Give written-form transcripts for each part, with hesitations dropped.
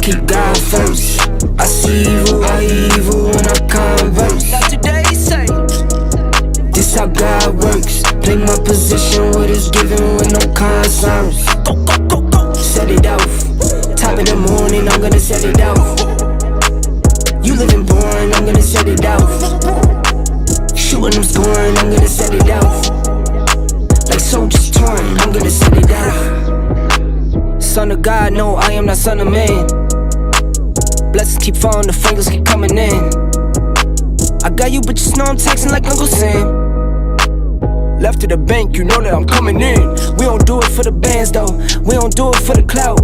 keep God first. I see evil, when I converse. Not today, say. This how God works. Play my position, what is given with no concerns. Go, go, go, go. Set it off. Top of the morning, I'm gonna set it off. You living boring, I'm gonna set it off. Shooting, I'm scoring, I'm gonna set it off. Like soldiers torn, I'm gonna set it off. Son of God, no, I am not son of man. Blessings keep falling, the fingers keep coming in. I got you, but just know I'm texting like Uncle Sam. Left to the bank, you know that I'm coming in. We don't do it for the bands though, we don't do it for the clout.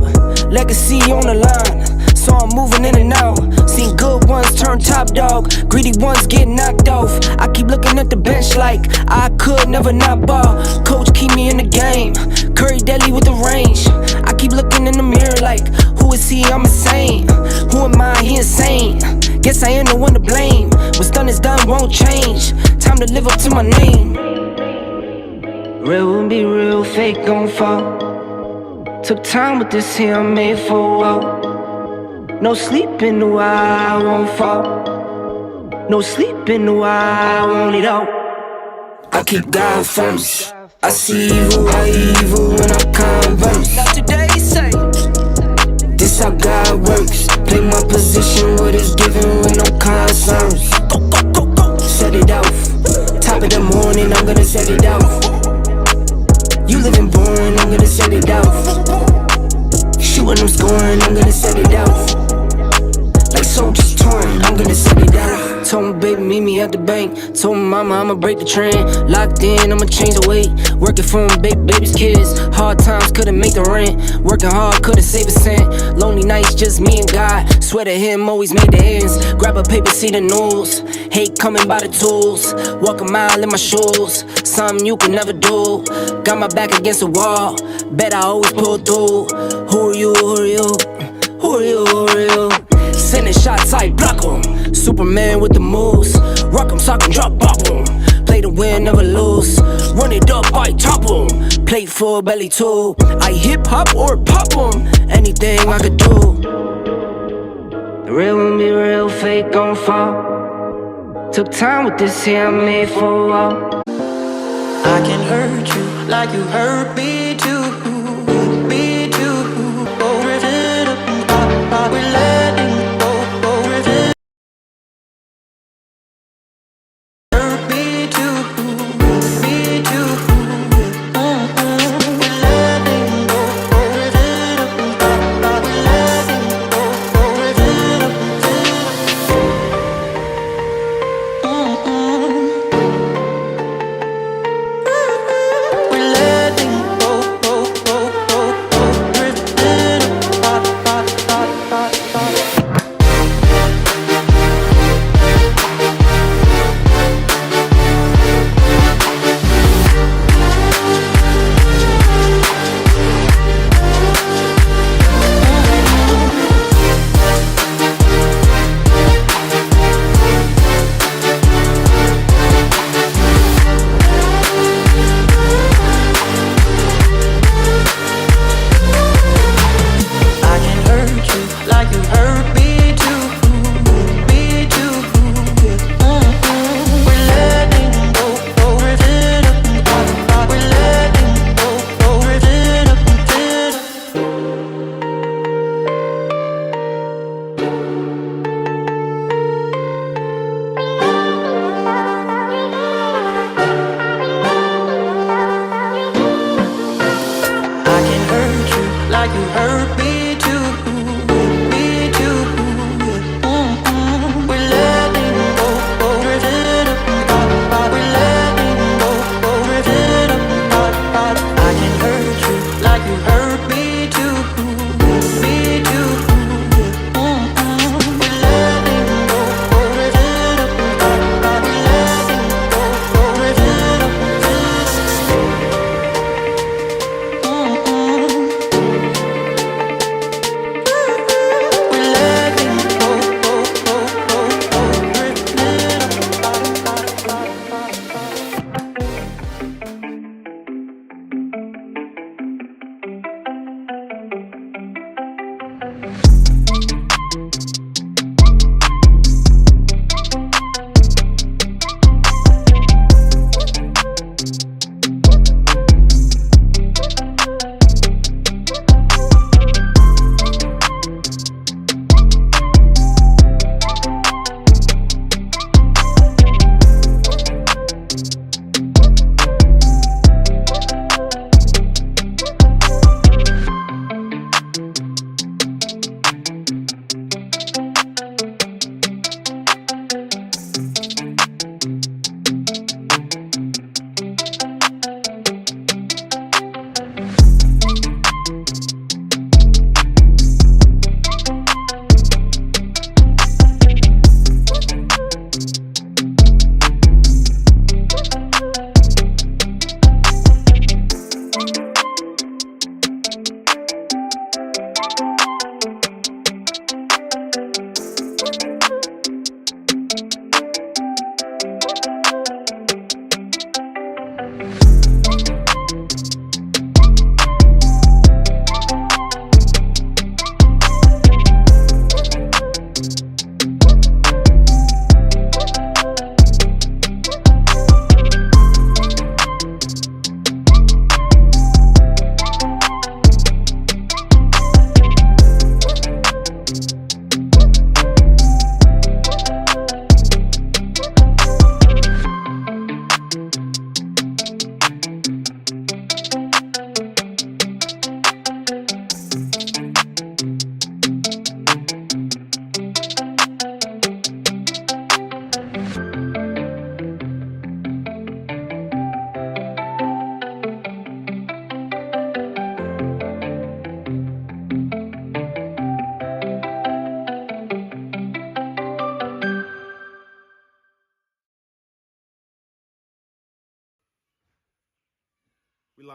Legacy on the line, so I'm moving in and out. Seen good ones turn top dog, greedy ones get knocked off. I keep looking at the bench like I could never not ball. Coach keep me in the game, Curry deadly with the range. I keep looking in the mirror like, who is he? I'm insane. Who am I? He insane. Guess I am the one to blame. What's done is done, won't change. Time to live up to my name. Real will be real, fake gon' fall. Took time with this here, I'm made for a while. No sleep in the while, I won't fall. No sleep in the while, I want it all. I keep God first. I see evil, when I converse. Not today, say. This how God works. Play my position, what is given with no concerns. Go, go, go, go. Set it off. Top of the morning, I'm gonna set it off. You living boring, I'm gonna set it off. Shooting, I'm scoring, I'm gonna set it off. Like soldiers torn, I'm gonna set it off. Told my baby, meet me at the bank. Told my mama, I'ma break the trend. Locked in, I'ma change the weight. Working for my baby's kids. Hard times couldn't make the rent. Working hard couldn't save a cent. Lonely nights, just me and God. Swear to him, always made the ends. Grab a paper, see the news. Hate coming by the tools. Walk a mile in my shoes. Something you can never do. Got my back against the wall. Bet I always pull through. Who are you? Who are you? Who are you? Who are you? Sending shots, I block 'em. Superman with the moves. Rock 'em, sock 'em, drop, bop 'em. Play to win, never lose. Run it up, I top 'em. Play full belly too. I hip hop or pop 'em. Anything I could do. The real will be real, fake gon' fall. Took time with this here, I made for a while. I can hurt you like you hurt me too. Me too. Go riv it up, we're letting go. Go riv it. Hurt me too. Me too. We're letting go. Go riv it up, we're letting go. Go riv it up. We're letting go, go, go, go, go. Riv it up, I can hurt you like you hurt me too. Me too. We're letting go, go riv it up. We're letting go, go riv it up. I can hurt you like you hurt me too. Me too. We're letting go, go riv it up. We're letting go, go riv it up. I can hurt you like you hurt me too. Me too. We're letting go, go riv it up. We're letting go, go riv it up.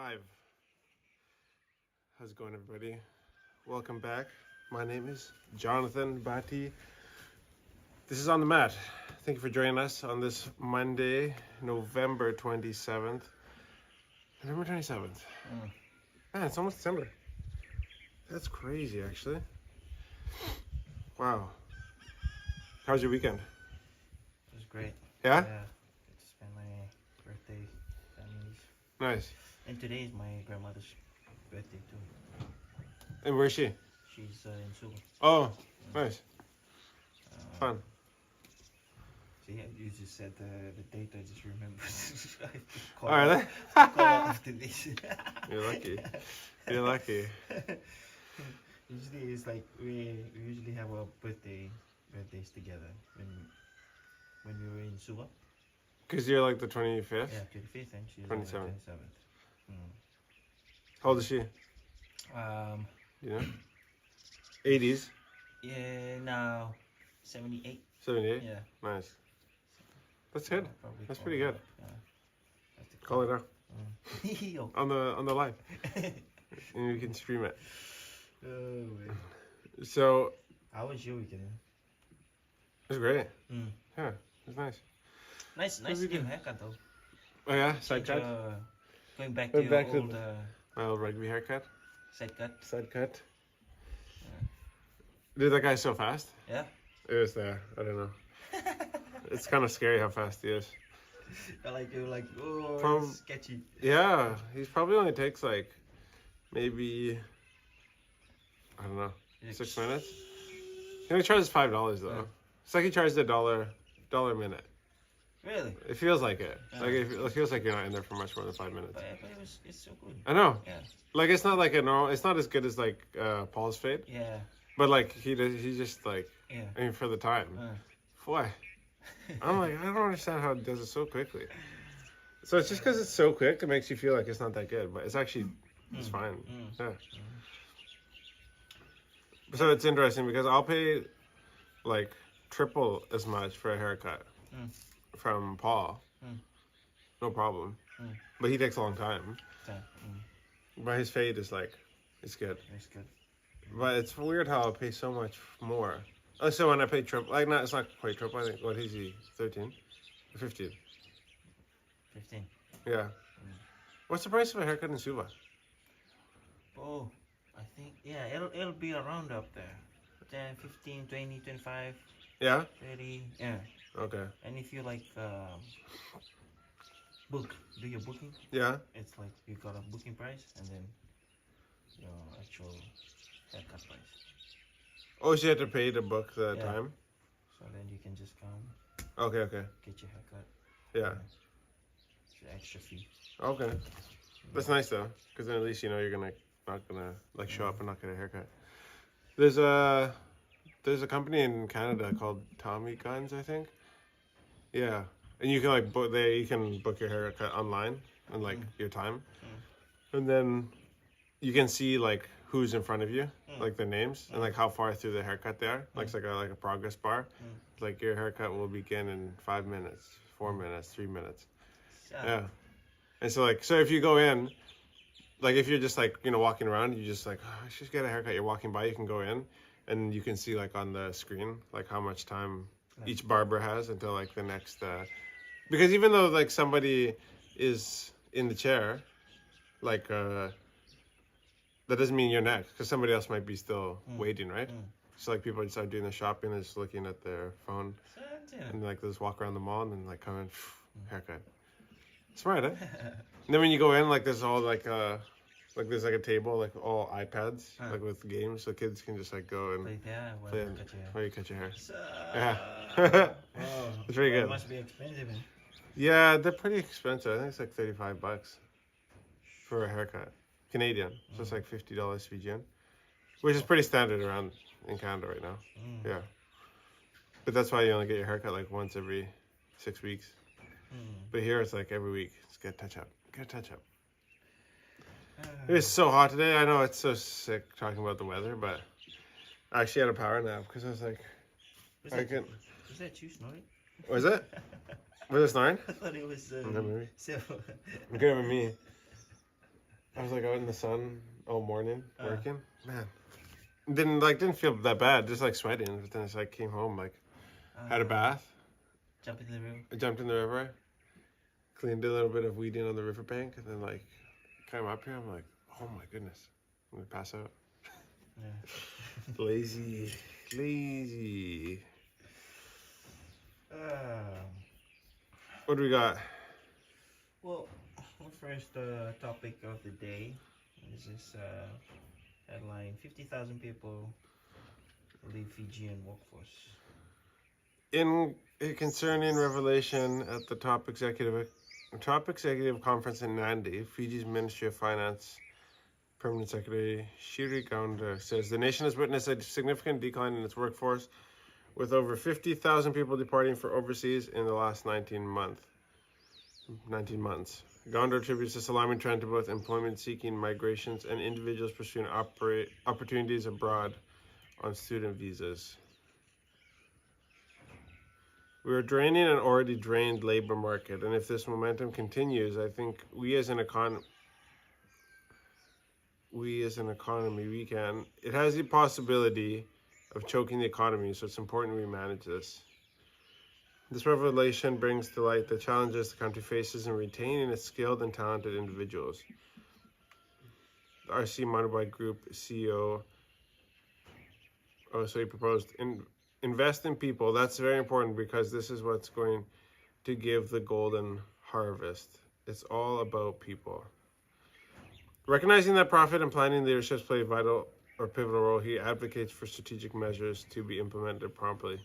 live. How's it going, everybody? Welcome back. My name is Jonathan Bati. This is On the Mat. Thank you for joining us on this Monday, November 27th. November 27th. Man, it's almost December. That's crazy, actually. Wow. How was your weekend? It was great. Yeah? Yeah. Get to spend my birthday families. Nice. And today is my grandmother's birthday too. And where's she? She's in Suva. Oh, nice. Fun. So yeah, you just said the date. I just remembered. Oh, really? Call after this. You're lucky. You're lucky. Usually it's like we usually have our birthdays together when we were in Suva. Because you're like the 25th? Yeah, 25th and she's 27th. 27th. How old is she? You know? 80s? Yeah, now 78. 78? Yeah. Nice. That's good. Probably That's call pretty her good. up, yeah. Have to Call it out Yo. on the live. And you can stream it. Oh, man. So, How was your weekend? it was great. Mm. Yeah, it was nice. Nice was it new good? haircut though. Oh yeah, side cut? Going back to Went your back to old My old rugby haircut. side cut. Side cut. Dude, that guy's so fast. Yeah. It was there. I don't know. It's kind of scary how fast he is. You're like, oh, From- it's sketchy. Yeah, he's probably only takes like maybe, I don't know, 6 minutes. He only charges $5 though. Yeah. It's like he charges $1 a minute. Really? It feels like it. Yeah. Like it feels like you're not in there for much more than 5 minutes. But it's so good. I know. Yeah. Like it's not like a normal. It's not as good as like Paul's fade. Yeah. But like he just like, Yeah. I mean, for the time. Why? I'm like, I don't understand how it does it so quickly. So it's just because it's so quick, it makes you feel like it's not that good, but it's actually, it's fine. Yeah. So it's interesting because I'll pay like triple as much for a haircut from Paul. No problem. But he takes a long time. So, But his fade is like, it's good. it's good. But it's weird how I'll pay so much more. Oh, so when I pay triple, like not, it's not quite triple. I think, what is he, 13? 15? 15. Yeah. What's the price of a haircut in Suva? Oh, I think, yeah, it'll be around up there. 10, 15, 20, 25, Yeah? 30, yeah. Okay. And if you like do your booking, Yeah? it's like you got a booking price and then your actual haircut price. Oh, so you have to pay to book the Yeah. time? So then you can just come Okay, okay. get your haircut. Yeah. It's an extra fee. Okay. That's nice though, because then at least you know you're not gonna like show up and not get a haircut. There's a company in Canada called Tommy Guns, I think. Yeah, and you can like you can book your haircut online and like your time, and then you can see like who's in front of you, like the names and like how far through the haircut they are. Like it's like a progress bar. Like your haircut will begin in 5 minutes, 4 minutes, 3 minutes. Yeah. And so like, so if you go in, like if you're just like, you know, walking around, you just like, oh, I should get a haircut. You're walking by, you can go in and you can see like on the screen, like how much time each barber has until like the next, because even though like somebody is in the chair, like, that doesn't mean you're next because somebody else might be still waiting, right? So like people start doing the shopping and just looking at their phone and like they just walk around the mall and then like come in, haircut. Smart, eh? And then when you go in, like there's all like there's like a table, like all iPads, like with games, so kids can just like go and Play there play while and you cut your hair. while you cut your hair. Yeah. Oh, It's pretty It good. must be expensive. Man. Yeah, they're pretty expensive. I think it's like $35 for a haircut. Canadian. So it's like $50 Fijian. Which is pretty standard around in Canada right now. Yeah. But that's why you only get your haircut like once every 6 weeks. But here it's like every week. Just get a touch up. Get a touch up. It's so hot today. I know it's so sick talking about the weather, but I actually had a power nap because I was like, Was I that, can. was that you snoring? Was it? Was it snoring? I thought it was No, maybe. so. Good with me. I was like out in the sun all morning Uh. working. Man, didn't feel that bad. Just like sweating. But then as I came home, like had a bath, Jump in the river. I jumped in the river, cleaned a little bit of weeding on the riverbank, and then like came up here. I'm like, oh my goodness, I'm gonna pass out. Yeah. Lazy. What do we got? Well, first topic of the day. This is headline: 50,000 people leave Fijian workforce. In a concerning revelation at the top executive conference in Nandi, Fiji's Ministry of Finance Permanent Secretary Shiri Gaunda says the nation has witnessed a significant decline in its workforce, with over 50,000 people departing for overseas in the last 19 months. Gaunda attributes this alarming trend to both employment-seeking migrations and individuals pursuing opportunities abroad on student visas. We are draining an already drained labor market, and if this momentum continues, I think we as an economy, it has the possibility of choking the economy, so it's important we manage this. This revelation brings to light the challenges the country faces in retaining its skilled and talented individuals. The RC Motorbike Group CEO he proposed invest in people. That's very important because this is what's going to give the golden harvest. It's all about people. Recognizing that profit and planning leaderships play a vital or pivotal role, he advocates for strategic measures to be implemented promptly.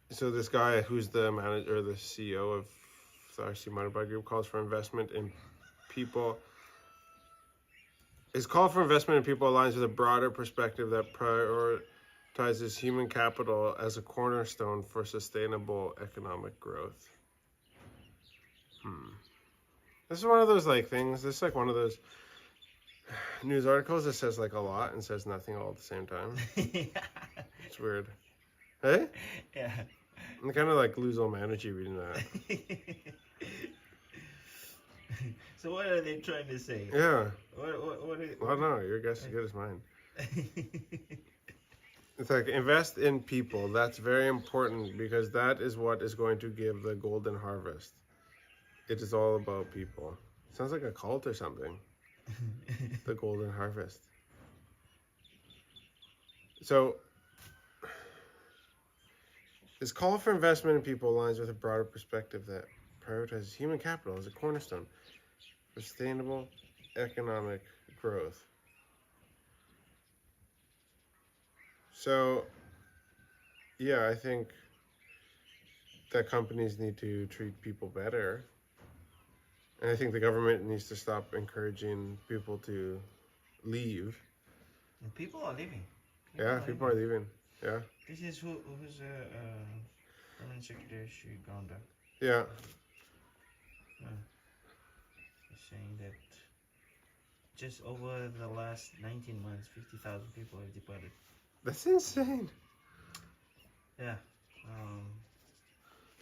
So this guy, who's the manager, the CEO of the RC Motorbike Group, calls for investment in people. His call for investment in people aligns with a broader perspective that prioritizes human capital as a cornerstone for sustainable economic growth. This is one of those like things. This is like one of those news articles that says like a lot and says nothing all at the same time. It's weird. Hey? Yeah. I kind of like lose all my energy reading that. So what are they trying to say? Yeah. What is, I don't know. Your guess is good as mine. It's like invest in people. That's very important because that is what is going to give the golden harvest. It is all about people. Sounds like a cult or something. The golden harvest. So this call for investment in people aligns with a broader perspective that prioritizes human capital as a cornerstone for sustainable economic growth. So, yeah, I think that companies need to treat people better. And I think the government needs to stop encouraging people to leave. And people are leaving. People are leaving. Yeah. This is who's Permanent Secretary Shri Gaunda. Yeah. He's saying that just over the last 19 months, 50,000 people have departed. That's insane. Yeah.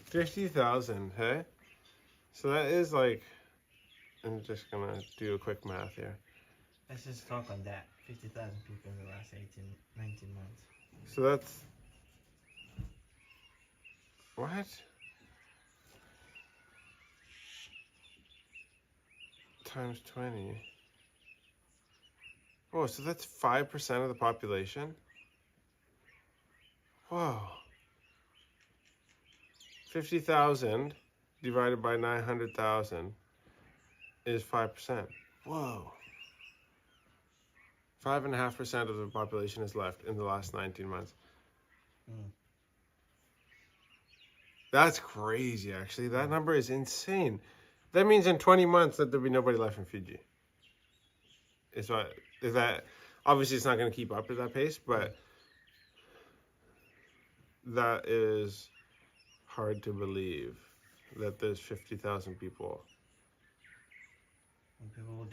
50,000, hey? So that is like, I'm just gonna do a quick math here. Let's just talk on that. 50,000 people in the last 19 months. So that's, what? Times 20. Oh, so that's 5% of the population? Whoa. 50,000 divided by 900,000 is 5%. Whoa. 5.5% of the population is left in the last 19 months. That's crazy, actually. That number is insane. That means in 20 months that there'll be nobody left in Fiji. Is that obviously it's not going to keep up at that pace, but that is hard to believe that there's 50,000 people. And people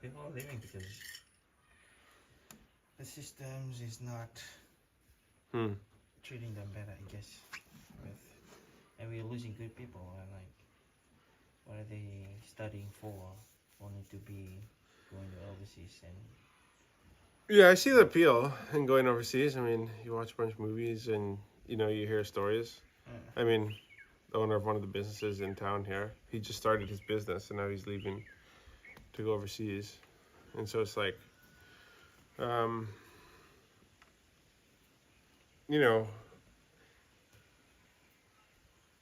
people are leaving because the systems is not treating them better, I guess. And we're losing good people. what are they studying for? Only to be going to overseas and Yeah, I see the appeal in going overseas. I mean, you watch a bunch of movies and you hear stories. I mean, the owner of one of the businesses in town here, he just started his business and now he's leaving to go overseas, and so it's like, um, you know,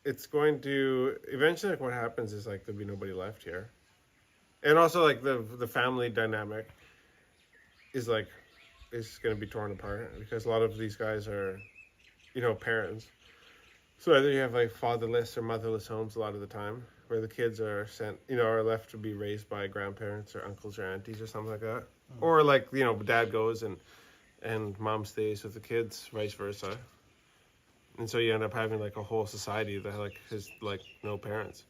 it's going to eventually, like, what happens is like there'll be nobody left here, and also like the family dynamic is like is going to be torn apart because a lot of these guys are, parents. So either you have like fatherless or motherless homes a lot of the time, where the kids are sent, are left to be raised by grandparents or uncles or aunties or something like that, or like dad goes and mom stays with the kids, vice versa, and so you end up having like a whole society that like has like no parents,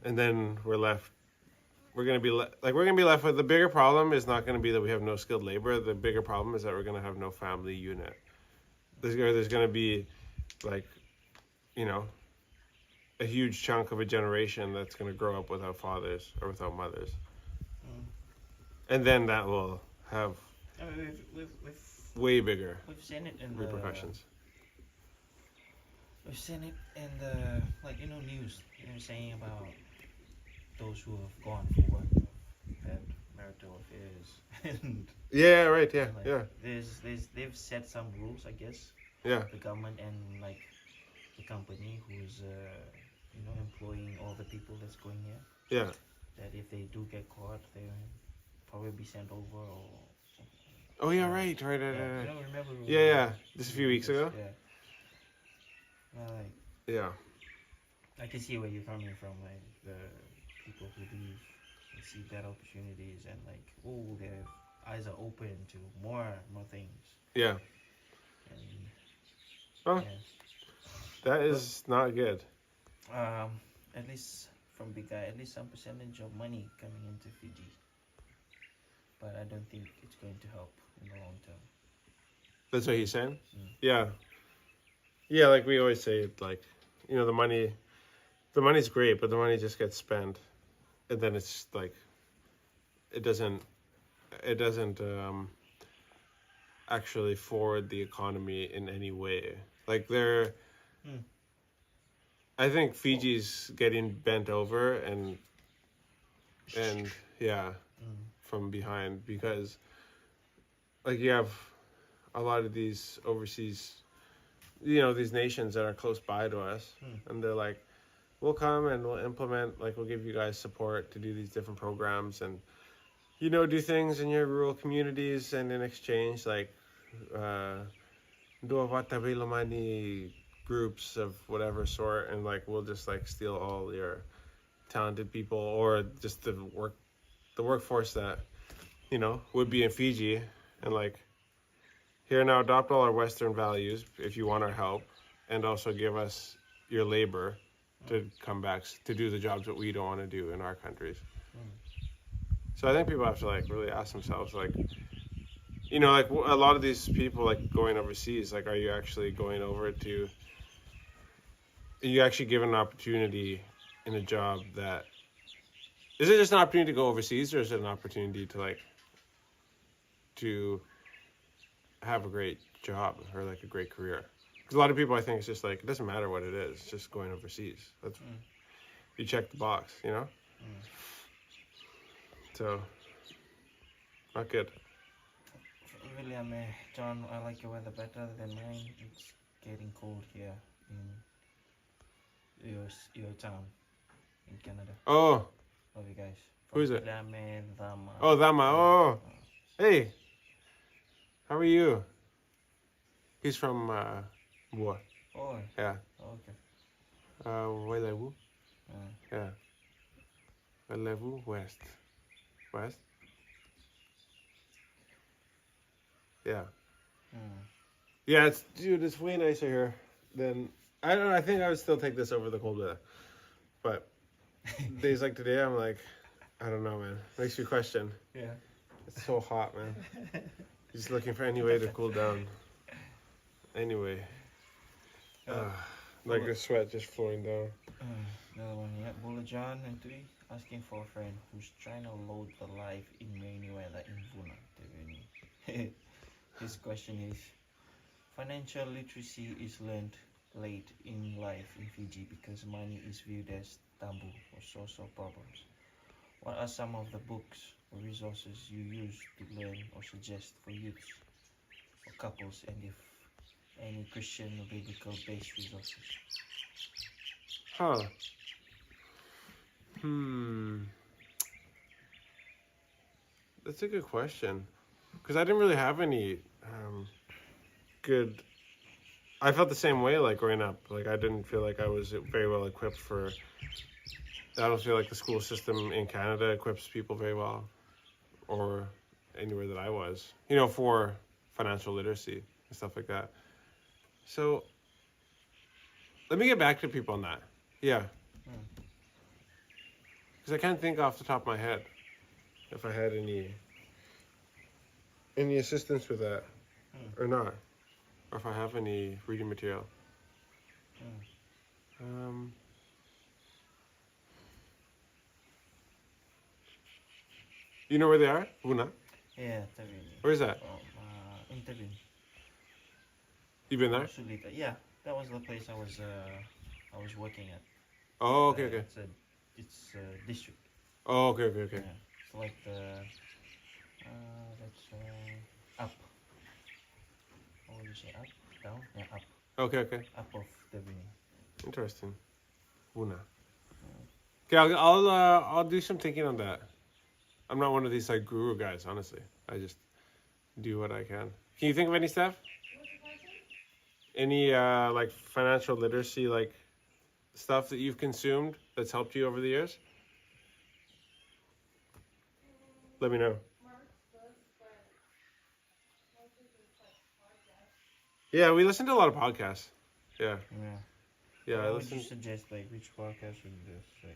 and then we're left. We're gonna be left with the bigger problem is not gonna be that we have no skilled labor. The bigger problem is that we're gonna have no family unit. There's gonna be like, a huge chunk of a generation that's going to grow up without fathers or without mothers. And then that will have I mean, way bigger we've seen it in repercussions. We've seen it in the news. Saying about those who have gone for work, had marital affairs, and Yeah, right, yeah, like, yeah. they've set some rules, I guess. Yeah, The government and like the company who's employing all the people that's going here. yeah. That if they do get caught, they'll probably be sent over or. Oh, yeah, right. Yeah, remember? Yeah, just a few weeks ago. Yeah. Like, Yeah, I can see where you're coming from, like the people who leave and see better opportunities and like, oh, their eyes are open to more things. yeah. And Oh, that is not good. at least from big guy, at least some percentage of money coming into Fiji. But I don't think it's going to help in the long term. That's what he's saying? Yeah. Yeah, like we always say, like, the money's great, but the money just gets spent. And then it's like, it doesn't actually forward the economy in any way. Like I think Fiji's getting bent over and yeah, from behind because like you have a lot of these overseas, these nations that are close by to us, and they're like, we'll come and we'll implement, like we'll give you guys support to do these different programs and do things in your rural communities, and in exchange, like groups of whatever sort, and like we'll just like steal all your talented people or just the workforce that would be in Fiji, and like here now adopt all our Western values if you want our help, and also give us your labor to come back to do the jobs that we don't want to do in our countries. So I think people have to like really ask themselves, like, like a lot of these people like going overseas, like, are you actually going over to? Are you actually given an opportunity in a job that? Is it just an opportunity to go overseas, or is it an opportunity to like? To have a great job or like a great career? Because a lot of people, I think, it's just like it doesn't matter what it is, it's just going overseas. That's you check the box, So, not good. William, John, I like your weather better than mine. It's getting cold here in your town in Canada. Oh, Love you guys. Who is it? William, Dama. oh, Dama. Oh, hey, how are you? He's from Boa. Oh, Yeah. okay. Where are you? Uh, Yeah. Where are you? West. West. Yeah. Yeah, it's way nicer here than I don't know. I think I would still take this over the cold weather, but days like today, I'm like, I don't know, man. Makes you question. Yeah. It's so hot, man. Just looking for any way to cool down. Anyway, Like the sweat just flowing down. Another one, yeah. Bula John and 3 asking for a friend who's trying to load the life in rainy weather in Vuna, Deveni. His question is, financial literacy is learned late in life in Fiji because money is viewed as taboo or source of problems. What are some of the books or resources you use to learn or suggest for youths or couples, and if any Christian or biblical based resources? Huh. That's a good question. Because I didn't really have any good. I felt the same way like growing up. Like I didn't feel like I was very well equipped for. I don't feel like the school system in Canada equips people very well, or anywhere that I was. You know, for financial literacy and stuff like that. So let me get back to people on that. Yeah. Because I can't think off the top of my head if I had any assistance with that or not, or if I have any reading material. You know where they are? Una? Yeah, Tavini. Where's that? In Tavin. You been there? Sulita. Yeah, that was the place I was working at. Oh, okay, okay. It's a district. Oh, okay, okay, okay. Yeah, it's like the that's up. What would you say? Up, down? Yeah, up. Okay, okay. Up of Tavini. Interesting. Una. Okay, I'll do some thinking on that. I'm not one of these like guru guys, honestly. I just do what I can. Can you think of any stuff? Any like financial literacy like stuff that you've consumed that's helped you over the years? Let me know. Yeah, we listen to a lot of podcasts. Yeah. Yeah. Yeah, I What would listen. you suggest? Like, which podcast would you say?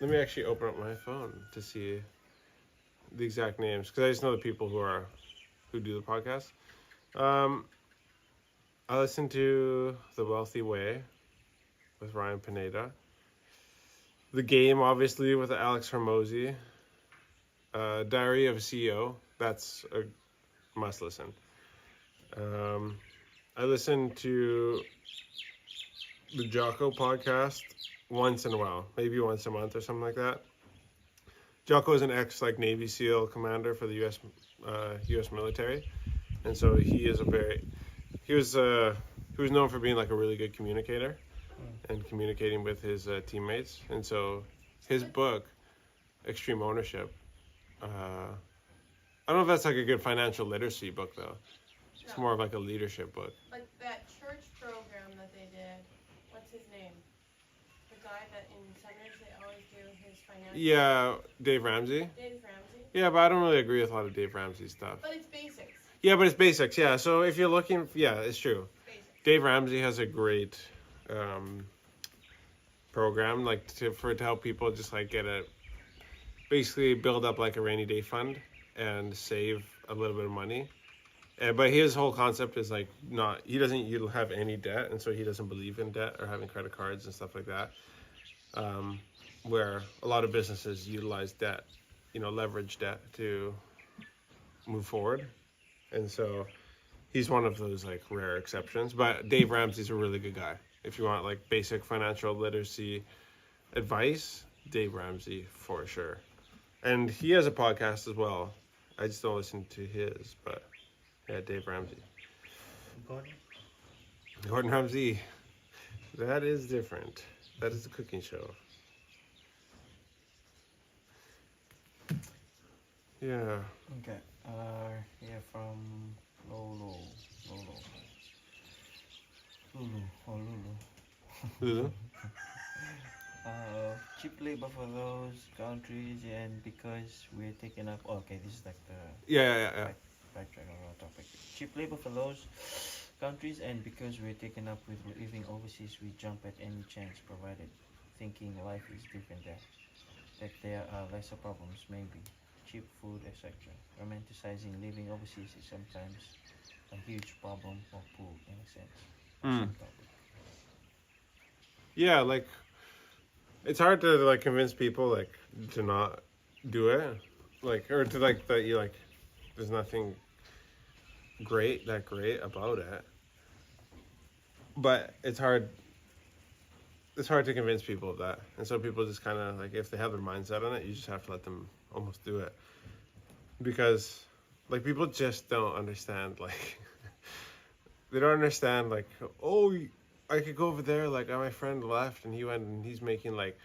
Let me actually open up my phone to see the exact names because I just know the people who do the podcast. I listen to The Wealthy Way with Ryan Pineda. The Game, obviously, with Alex Hormozy. Diary of a CEO. That's a must listen. I listen to the Jocko podcast once in a while, maybe once a month or something like that. Jocko is an ex Navy SEAL commander for the U.S. military, and so he was known for being like a really good communicator and communicating with his teammates. And so his book, Extreme Ownership, I don't know if that's like a good financial literacy book though. It's more of like a leadership book. Like that church program that they did. What's his name? The guy that in seminars they always do his financial. Yeah, Dave Ramsey. Dave Ramsey. Yeah, but I don't really agree with a lot of Dave Ramsey stuff. But it's basics. Yeah, but it's basics. Yeah, so if you're looking, yeah, it's true. Basics. Dave Ramsey has a great program, like to help people just like basically build up like a rainy day fund and save a little bit of money. But his whole concept is like he doesn't have any debt, and so he doesn't believe in debt or having credit cards and stuff like that. Where a lot of businesses utilize debt, leverage debt to move forward. And so he's one of those like rare exceptions. But Dave Ramsey's a really good guy. If you want like basic financial literacy advice, Dave Ramsey for sure. And he has a podcast as well. I just don't listen to his, but yeah, Dave Ramsey. Gordon Ramsay. That is different. That is a cooking show. Yeah. Okay. Here from Lulu. Lulu? Cheap labor for those countries, and because we're taking up. Oh, okay, this is like the Yeah. backtrack of our topic. Cheap labor for those countries, and because we're taken up with living overseas, we jump at any chance provided, thinking life is different there. That there are lesser problems, maybe. Cheap food, etc. Romanticizing living overseas is sometimes a huge problem or pull in a sense. Yeah, like it's hard to like convince people like to not do it, like or to like that you like. There's nothing great about it, but it's hard. It's hard to convince people of that, and so people just kind of like if they have their mindset on it, you just have to let them almost do it because like people just don't understand like they don't understand like oh I could go over there like my friend left and he went and he's making like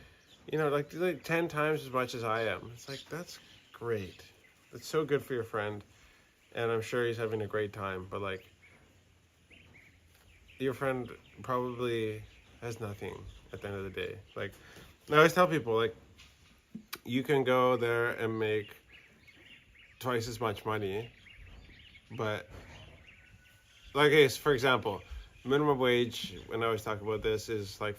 like 10 times as much as I am. It's like that's great. It's so good for your friend, and I'm sure he's having a great time. But like your friend probably has nothing at the end of the day. Like I always tell people like you can go there and make twice as much money, but like okay, so for example, minimum wage when I always talk about this is like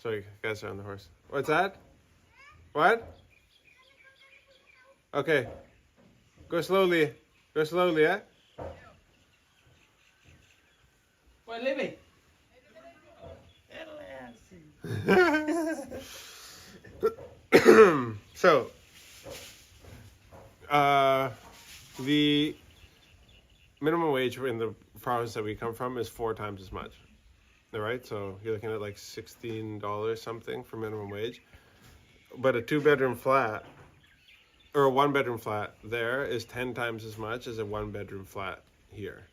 sorry guys are on the horse. What's that? What? Okay, go slowly, yeah. Well, Libby. So, the minimum wage in the province that we come from is 4 times as much. All right, so you're looking at like $16 something for minimum wage. But a 2-bedroom flat or a 1-bedroom flat there is 10 times as much as a 1-bedroom flat here.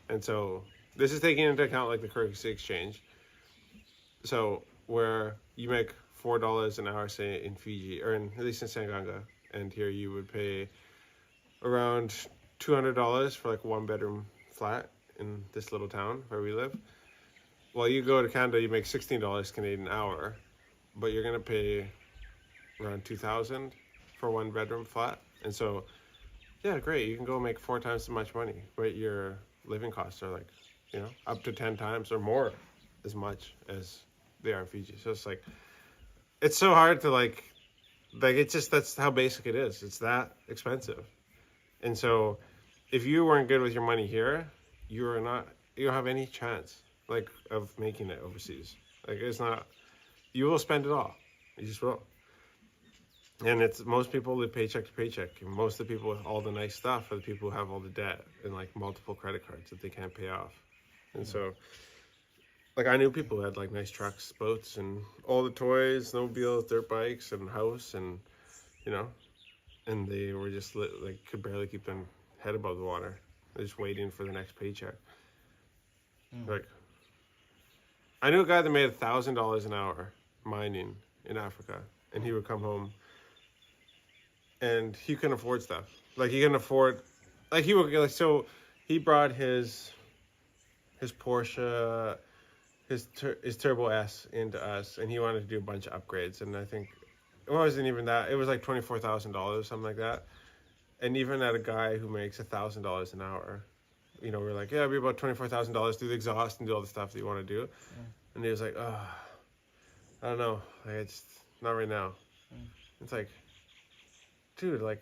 And so this is taking into account like the currency exchange. So where you make $4 an hour, say in Fiji, or at least in Sanganga, and here you would pay around $200 for like a 1-bedroom flat in this little town where we live. Well, you go to Canada, you make $16 Canadian an hour, but you're gonna pay around $2,000 for 1-bedroom flat. And so, yeah, great, you can go make 4 times as much money, but your living costs are like, up to 10 times or more as much as they are in Fiji. So it's like, it's so hard to like it's just, that's how basic it is. It's that expensive. And so if you weren't good with your money here, you don't have any chance like of making it overseas. Like it's not, you will spend it all. You just will. And it's most people live paycheck to paycheck. And most of the people with all the nice stuff are the people who have all the debt and like multiple credit cards that they can't pay off. And so like I knew people who had like nice trucks, boats, and all the toys, snowmobiles, dirt bikes, and house, and and they were just like could barely keep their head above the water. They're just waiting for the next paycheck. Like I knew a guy that made $1,000 an hour mining in Africa, and he would come home, and he couldn't afford stuff. Like he couldn't afford, like he would like so he brought his Porsche. His Turbo S into us, and he wanted to do a bunch of upgrades, and I think it wasn't even that. It was like $24,000, something like that. And even at a guy who makes $1,000 an hour, we're like, yeah, it'll be about $24,000, do the exhaust and do all the stuff that you want to do. Yeah. And he was like, oh, I don't know, like, it's not right now. It's like, dude, like,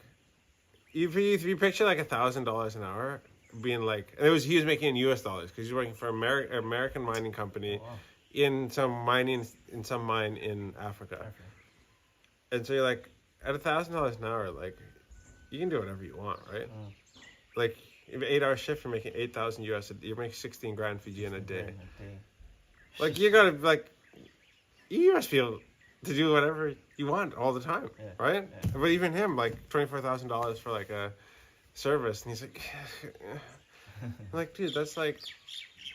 if you picture like $1,000 an hour. Being like, and he was making in U.S. dollars because he's working for an American mining company in some mine in Africa. And so you're like, at $1,000 an hour, like you can do whatever you want, right? Like if 8-hour shift, you're making 8,000 US. You're making 16 grand Fiji in a day. Like you gotta like, you must be able to do whatever you want all the time, right? Yeah. But even him, like $24,000 for like a service, and he's like, I'm like, dude, that's like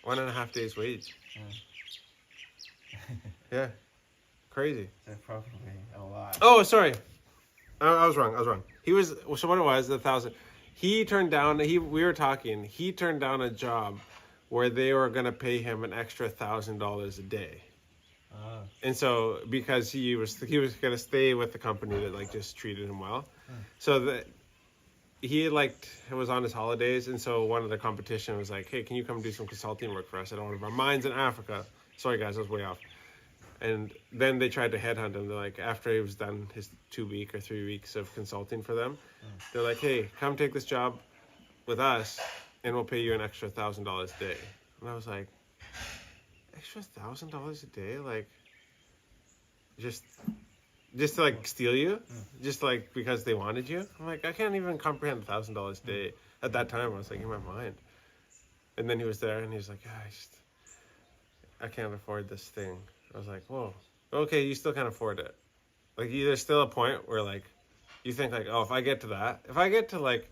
1.5 days wage. Yeah, crazy. That's probably a lot. Oh, sorry, I was wrong. He was, so what it was, 1,000. He turned down. We were talking. He turned down a job where they were gonna pay him an extra $1,000 a day. And so because he was gonna stay with the company that like just treated him well, so that. He was on his holidays, and so one of the competition was like, hey, can you come do some consulting work for us at one of our mines in Africa? Sorry guys, I was way off. And then they tried to headhunt him. They're like, after he was done his 2 week or 3 weeks of consulting for them, they're like, hey, come take this job. with us, and we'll pay you an extra $1,000 a day. And I was like, extra $1,000 a day, like just to like steal you, just like because they wanted you. I'm like, I can't even comprehend $1,000 a day. At that time, I was like in my mind. And then he was there, and he was like, I can't afford this thing. I was like, whoa, okay, you still can't afford it. Like, there's still a point where like you think like, oh, if I get to like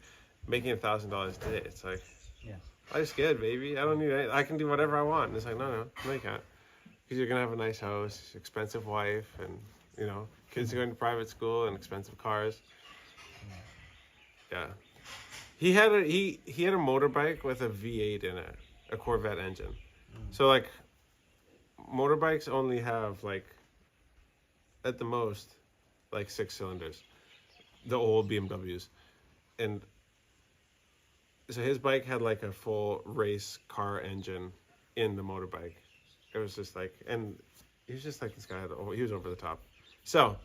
making $1,000 a day, it's like, Yeah. life's good, baby. I don't need it. I can do whatever I want. And it's like, no, you can't. Because you're going to have a nice house, expensive wife, and, you know, kids going to private school and expensive cars. Yeah. He had a motorbike with a V8 in it, a Corvette engine. So, like, motorbikes only have, like, at the most, like 6 cylinders. The old BMWs. And so his bike had like a full race car engine in the motorbike. It was just like, and he was just like, this guy he was over the top. So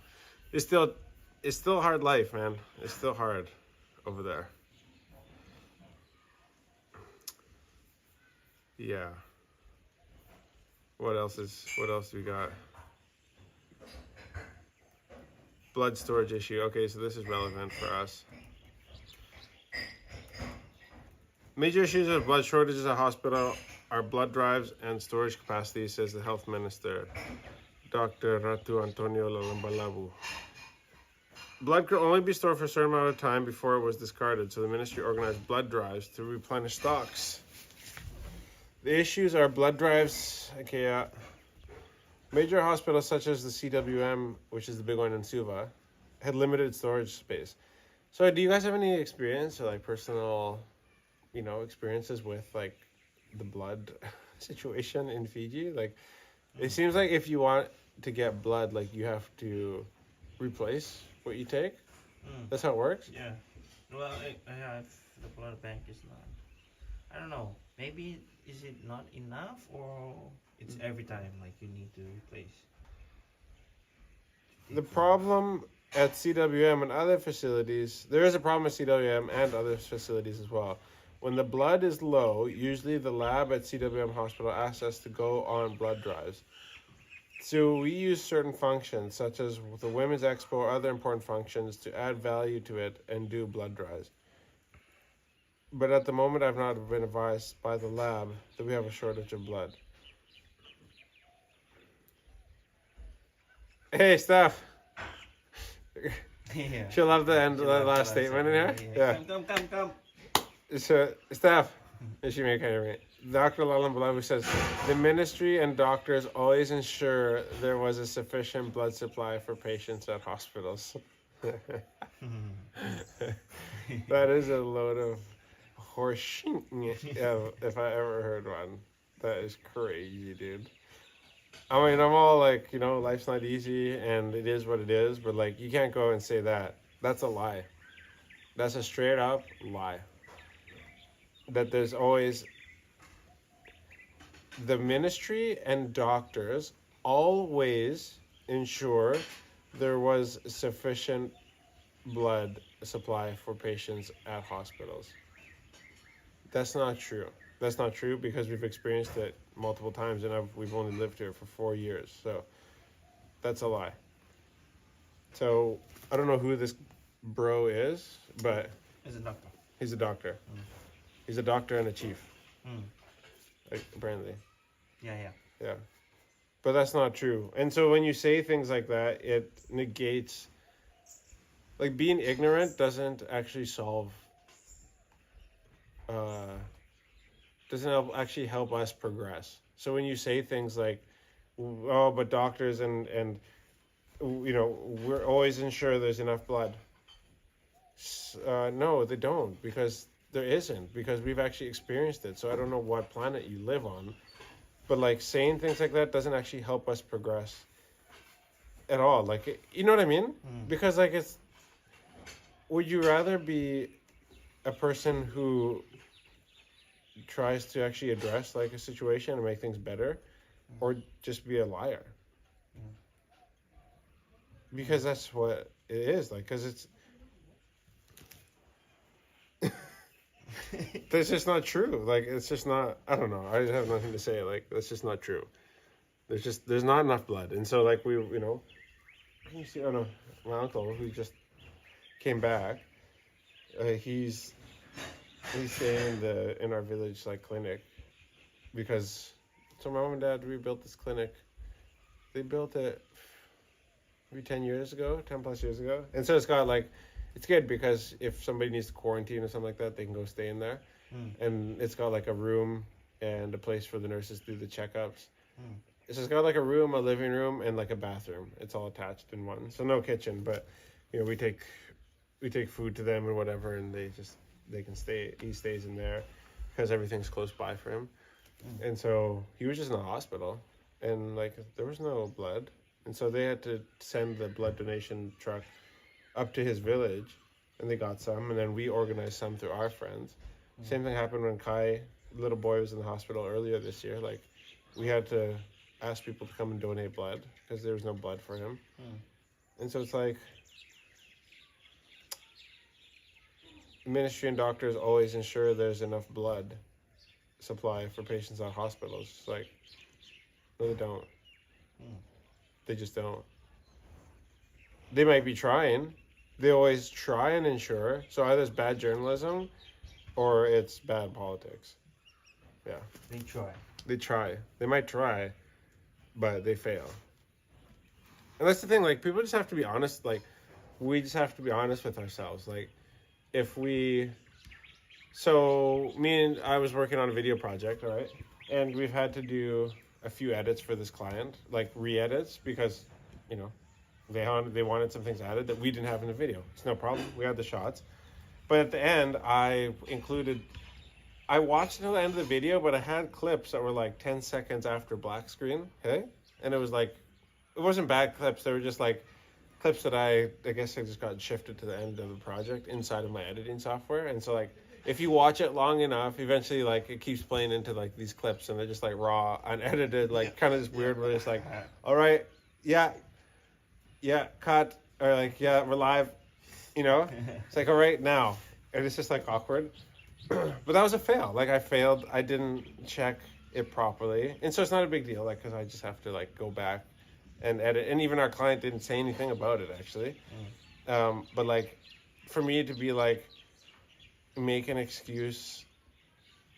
it's still hard life, man. It's still hard over there. Yeah. What else do we got? Blood storage issue. Okay, so this is relevant for us. Major issues of blood shortages at hospital are blood drives and storage capacity, says the health minister, Dr. Ratu Antonio Lalambalabu. Blood could only be stored for a certain amount of time before it was discarded, so the ministry organized blood drives to replenish stocks. The issues are blood drives. Okay, major hospitals such as the CWM, which is the big one in Suva, had limited storage space. So, do you guys have any experience or like personal, experiences with like the blood situation in Fiji? Like, it seems like if you want to get blood, like you have to replace what you take. That's how it works. Yeah. Well, I have the blood bank is not. I don't know. Maybe is it not enough or it's every time like you need to replace? The problem at CWM and other facilities, there is a problem at CWM and other facilities as well. When the blood is low, usually the lab at CWM hospital asks us to go on blood drives. So we use certain functions, such as the Women's Expo or other important functions, to add value to it and do blood drives. But at the moment, I've not been advised by the lab that we have a shortage of blood. Hey, Steph. Yeah. She'll love the end of the last statement in here. Yeah. Come. So, Steph, is she making it? Dr. Lalambalabu says, the ministry and doctors always ensure there was a sufficient blood supply for patients at hospitals. That is a load of horse if I ever heard one. That is crazy, dude. I mean, I'm all like, life's not easy and it is what it is, but like, you can't go and say that. That's a lie. That's a straight up lie. That there's always, the ministry and doctors always ensure there was sufficient blood supply for patients at hospitals. That's not true. That's not true because we've experienced it multiple times and we've only lived here for 4 years. So that's a lie. So I don't know who this bro is, but He's a doctor. he's a doctor. He's a doctor and a chief, like, apparently. Yeah. But that's not true. And so when you say things like that, it negates, like, being ignorant doesn't actually solve, actually help us progress. So when you say things like, oh, but doctors and we're always ensure there's enough blood. No, they don't, because there isn't, because we've actually experienced it. So I don't know what planet you live on, but like saying things like that doesn't actually help us progress at all. Like, you know what I mean? Because like, would you rather be a person who tries to actually address like a situation and make things better, or just be a liar? Because that's what it is. Like, because it's That's just not true. Like, it's just not. I don't know. I have nothing to say. Like, that's just not true. There's not enough blood, and so like you can see. I don't know. My uncle who just came back. He's staying in our village like clinic because so my mom and dad rebuilt this clinic. They built it maybe 10 plus years ago, and so it's got like. It's good because if somebody needs to quarantine or something like that, they can go stay in there. And it's got like a room and a place for the nurses to do the checkups. So it's got like a room, a living room, and like a bathroom. It's all attached in one. So no kitchen, but we take food to them and whatever, and they can stay. He stays in there because everything's close by for him. And so he was just in the hospital, and like there was no blood, and so they had to send the blood donation truck up to his village, and they got some, and then we organized some through our friends. Same thing happened when Kai, little boy, was in the hospital earlier this year. Like, we had to ask people to come and donate blood because there was no blood for him. And so it's like ministry and doctors always ensure there's enough blood supply for patients at hospitals. It's like, no, they don't. They just don't. They might be trying. They always try and ensure. So either it's bad journalism or it's bad politics. Yeah. They try. They try. They might try, but they fail. And that's the thing, like, people just have to be honest. Like, we just have to be honest with ourselves. Like, I was working on a video project, all right? And we've had to do a few edits for this client, like re-edits, because, they wanted some things added that we didn't have in the video. It's no problem. We had the shots. But at the end, I watched until the end of the video, but I had clips that were like 10 seconds after black screen, okay? And it was like, it wasn't bad clips. They were just like clips that I guess I just got shifted to the end of the project inside of my editing software. And so like, if you watch it long enough, eventually like it keeps playing into like these clips and they're just like raw, unedited, like kind of just weird where it's like, all right, yeah, cut, or like, yeah, we're live, It's like, all right, now. And it's just like awkward. But that was a fail. Like I failed. I didn't check it properly. And so it's not a big deal, like, because I just have to like go back and edit. And even our client didn't say anything about it actually. But like for me to be like, make an excuse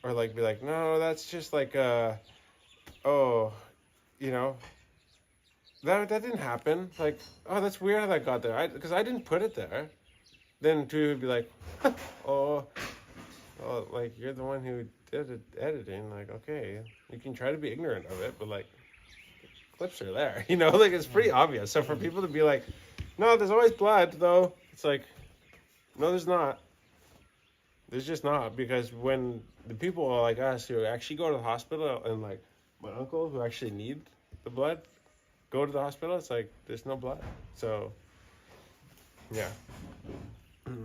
or like be like, no, that's just like that didn't happen. Like, oh, that's weird how that got there. Because I didn't put it there. Then two would be like, oh, like you're the one who did it editing. Like, okay, you can try to be ignorant of it, but like, clips are there. Like it's pretty obvious. So for people to be like, no, there's always blood though. It's like, no, there's not. There's just not, because when the people like us who actually go to the hospital and like my uncle who actually need the blood go to the hospital, it's like there's no blood. So yeah. So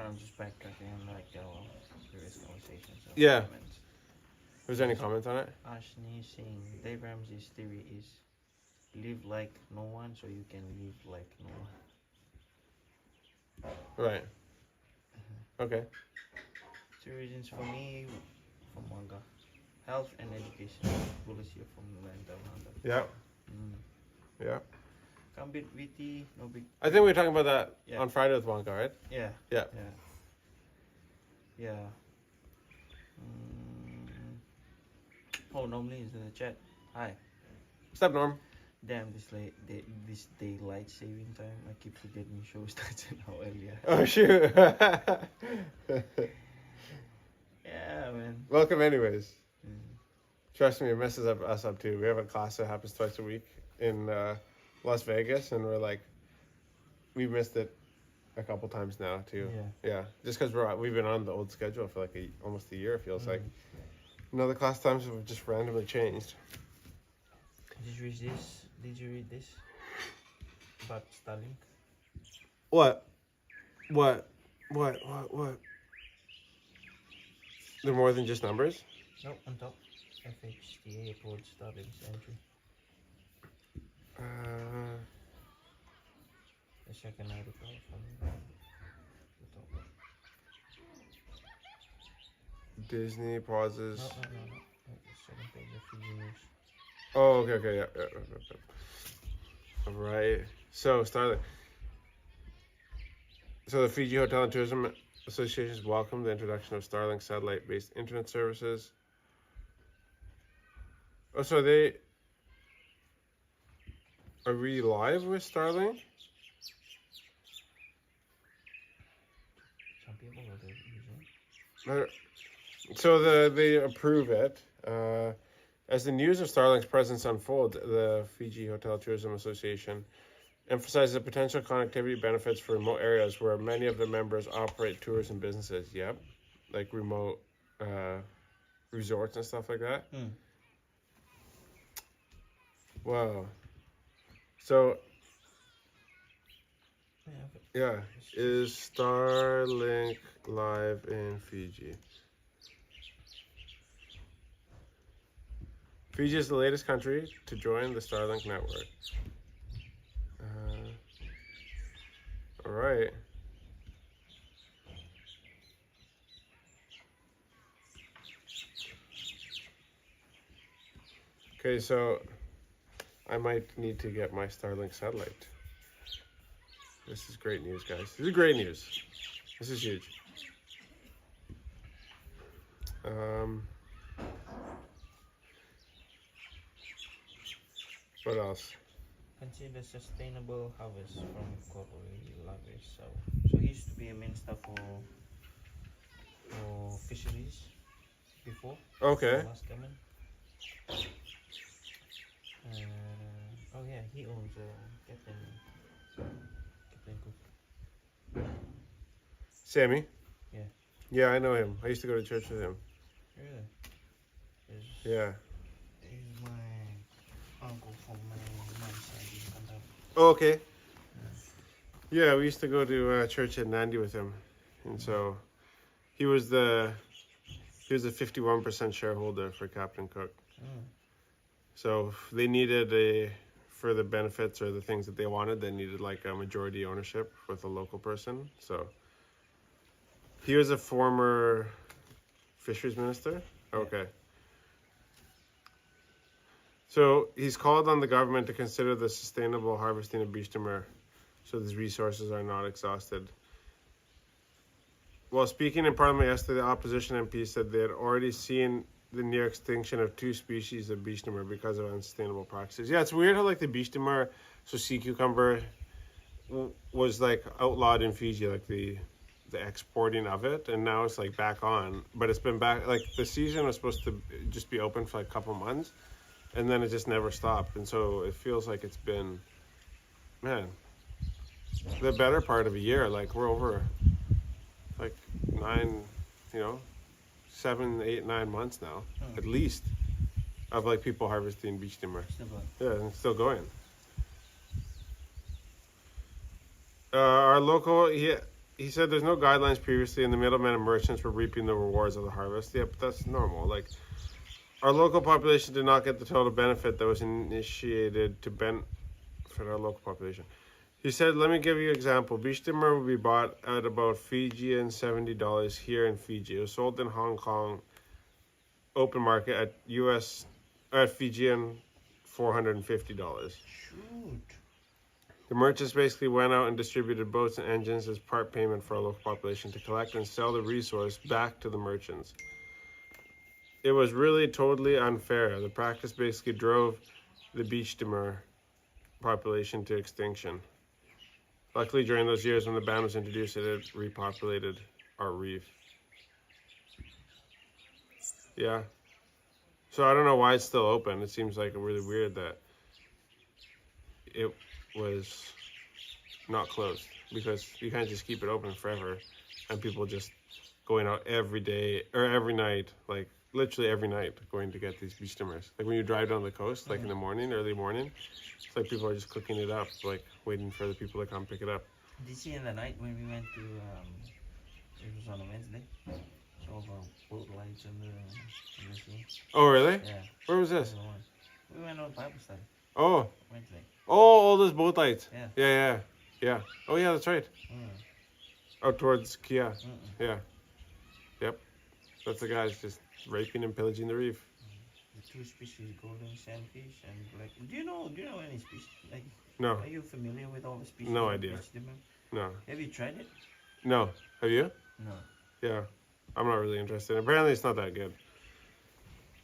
I'm just backtracking on like our previous conversations. Yeah. Was there any comments on it? Ashni saying Dave Ramsey's theory is live like no one so you can live like no one. Right. Okay. 2 reasons for me from manga: health and education. Policy from mental health. Yeah. Yeah. Come bit witty, no big. I think we were talking about that on Friday with Wonka, right? Yeah. Yeah. Oh, normally is in the chat. Hi. What's up, Norm? Damn, this daylight saving time. I keep forgetting show starts an hour earlier. Oh shoot. Yeah, man. Welcome anyways. Trust me, it messes us up too. We have a class that happens twice a week in Las Vegas, and we missed it a couple times now too. Yeah. Just because we've been on the old schedule for like almost a year, it feels like. The class times have just randomly changed. Did you read this? Did you read this? About Starlink? What? They're more than just numbers? No, on top. FHTA applauds Starlink's entry. the second article from the top. Disney pauses. No. The second page of Fiji News. Oh, okay, yeah. All right. So, Starlink. So, the Fiji Hotel and Tourism Associations welcome the introduction of Starlink satellite-based internet services. Oh, so are we live with Starlink? Some people will use it. So they approve it. As the news of Starlink's presence unfolds, the Fiji Hotel Tourism Association emphasizes the potential connectivity benefits for remote areas where many of the members operate tours and businesses. Yep, like remote resorts and stuff like that. Wow. So yeah, is Starlink live in Fiji? Fiji is the latest country to join the Starlink network. All right. Okay, so I might need to get my Starlink satellite. This is great news, guys. This is great news. This is huge. What else? Consider sustainable harvest from Corey Lavis. So he used to be a minister for fisheries before. Okay. Last government. Oh yeah, he owns Captain Cook. Sammy? Yeah. Yeah, I know him. I used to go to church with him. Really? Yeah. He's my uncle from my mom's side in Kandahar. Oh, okay. Yeah, we used to go to church at Nandi with him, and so he was a 51% shareholder for Captain Cook. So if they needed for the benefits or the things that they wanted, they needed like a majority ownership with a local person. So he was a former fisheries minister. Okay. So he's called on the government to consider the sustainable harvesting of beach timber so these resources are not exhausted. While speaking in Parliament yesterday, the opposition MP said they had already seen the near extinction of 2 species of beach timber because of unsustainable practices. Yeah, it's weird how like the beach timber, so sea cucumber, was like outlawed in Fiji, like the exporting of it, and now it's like back on. But it's been back, like the season was supposed to just be open for like a couple months, and then it just never stopped. And so it feels like it's been, man, the better part of a year. Like we're over like 7, 8, 9 months now, at least, of like people harvesting beach timber. Yeah, and it's still going. Our local, he said there's no guidelines previously, and the middlemen and merchants were reaping the rewards of the harvest. Yeah, but that's normal. Like, our local population did not get the total benefit that was initiated to benefit our local population. He said, let me give you an example. Beach timber will be bought at about Fijian $70 here in Fiji. It was sold in Hong Kong open market at Fijian $450. Shoot. The merchants basically went out and distributed boats and engines as part payment for our local population to collect and sell the resource back to the merchants. It was really totally unfair. The practice basically drove the beach timber population to extinction. Luckily, during those years when the ban was introduced, it had repopulated our reef. Yeah. So I don't know why it's still open. It seems like really weird that it was not closed, because you can't just keep it open forever and people just going out every day or every night, like literally every night, going to get these beach timbers. Like when you drive down the coast, like in the morning, early morning, it's like people are just cooking it up, like waiting for the people to come pick it up. Did you see in the night when we went to, it was on a Wednesday, so all the boat lights on the sea. Oh, really? Yeah. Where was this? We went on Bible study Oh. Wednesday. Oh, all those boat lights. Yeah. Yeah, yeah. Yeah. Oh yeah, that's right. Out towards Kia. Yeah. Yep. That's the guys just raping and pillaging the reef. The two species, golden sandfish and black. Do you know any species? Like, No. are you familiar with all the species? No of idea. fish them? No. Have you tried it? No. Have you? No. Yeah. I'm not really interested. Apparently, it's not that good.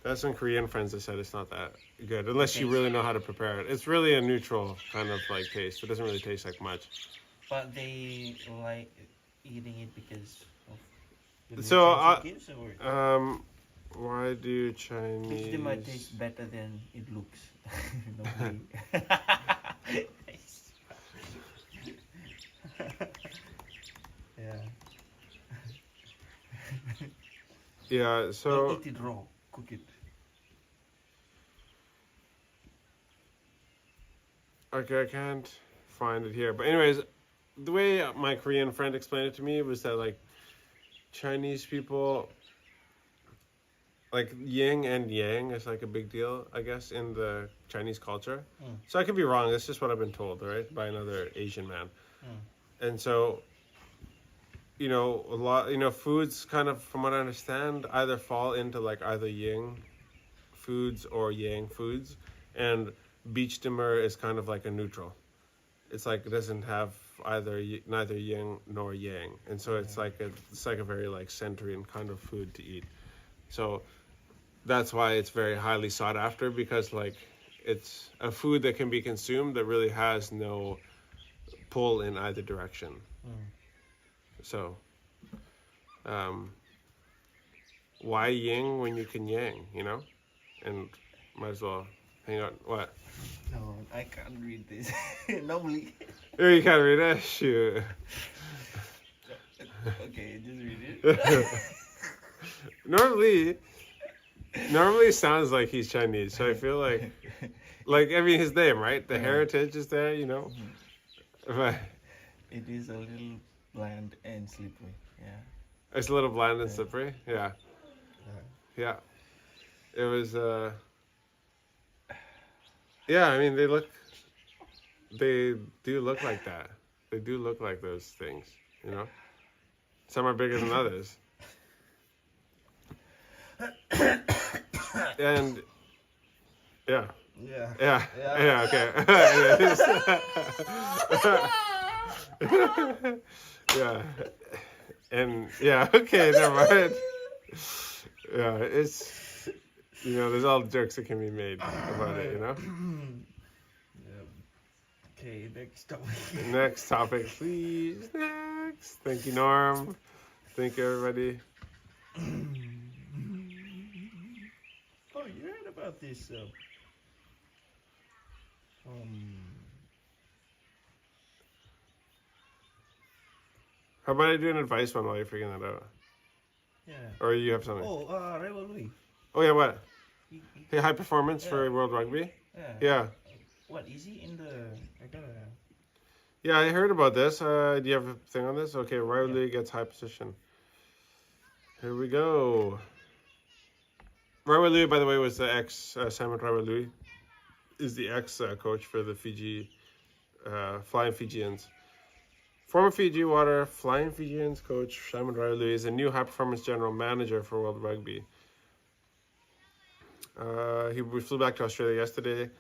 That's some Korean friends that said it's not that good unless you really know how to prepare it. It's really a neutral kind of like taste. It doesn't really taste like much. But they like eating it because of the So, nutrients it gives, or why do because Chinese? they might taste better than it looks. Nobody. Yeah. Yeah. So. Eat it raw. Cook it. Okay, I can't find it here. But anyways, the way my Korean friend explained it to me was that like Chinese people, like yin and yang is like a big deal, I guess, in the Chinese culture. So I could be wrong. That's just what I've been told, right, by another Asian man. And so, you know, a lot, you know, foods kind of, from what I understand, either fall into like either yin foods or yang foods, and beach dimmer is kind of like a neutral. It's like it doesn't have neither yin nor yang, and so it's like a very like centering kind of food to eat. So that's why it's very highly sought after, because like it's a food that can be consumed that really has no pull in either direction. So why yin when you can yang, you know? And might as well hang on. What? No, I can't read this. Normally. Oh, you can't read it? Shoot. Okay, just read it. Normally it sounds like he's Chinese, so I feel like I mean his name, right? The heritage is there, you know. But It is a little bland and slippery. Yeah. it's a little bland and slippery. Yeah. Yeah. It was yeah, I mean they do look like that. They do look like those things, you know. Some are bigger than others. And yeah. Okay. Yeah. And yeah, okay, never mind. Yeah, it's, you know, there's all jokes that can be made about it, you know. Okay, next topic. Next topic, please. Next. Thank you, Norm. Thank you, everybody. Oh, you heard about this? How about I do an advice one while you're figuring that out? Yeah. Or you have something? Oh, Rebel Louis. Oh yeah, what? He, Hey, high performance for World Rugby? Yeah. What, is he in the... I gotta... Yeah, I heard about this. Do you have a thing on this? Okay, Riley gets high position. Here we go. Riley, by the way, was the ex Simon Riley is the ex coach for the Fiji Flying Fijians. Former Fiji Water Flying Fijians coach Simon Riley is a new high performance general manager for World Rugby. We flew back to Australia yesterday.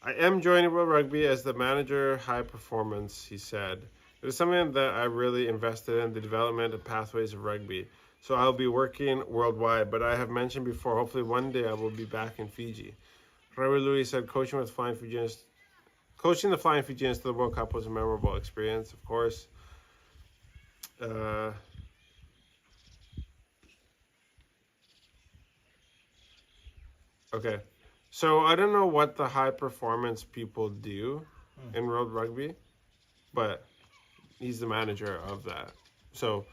I am joining World Rugby as the manager high performance, he said. It is something that I really invested in, the development and pathways of rugby. So I'll be working worldwide, but I have mentioned before, hopefully one day I will be back in Fiji. Raul Louis said coaching the Flying Fijians to the World Cup was a memorable experience, of course. Okay. So I don't know what the high performance people do in World Rugby, but he's the manager of that. So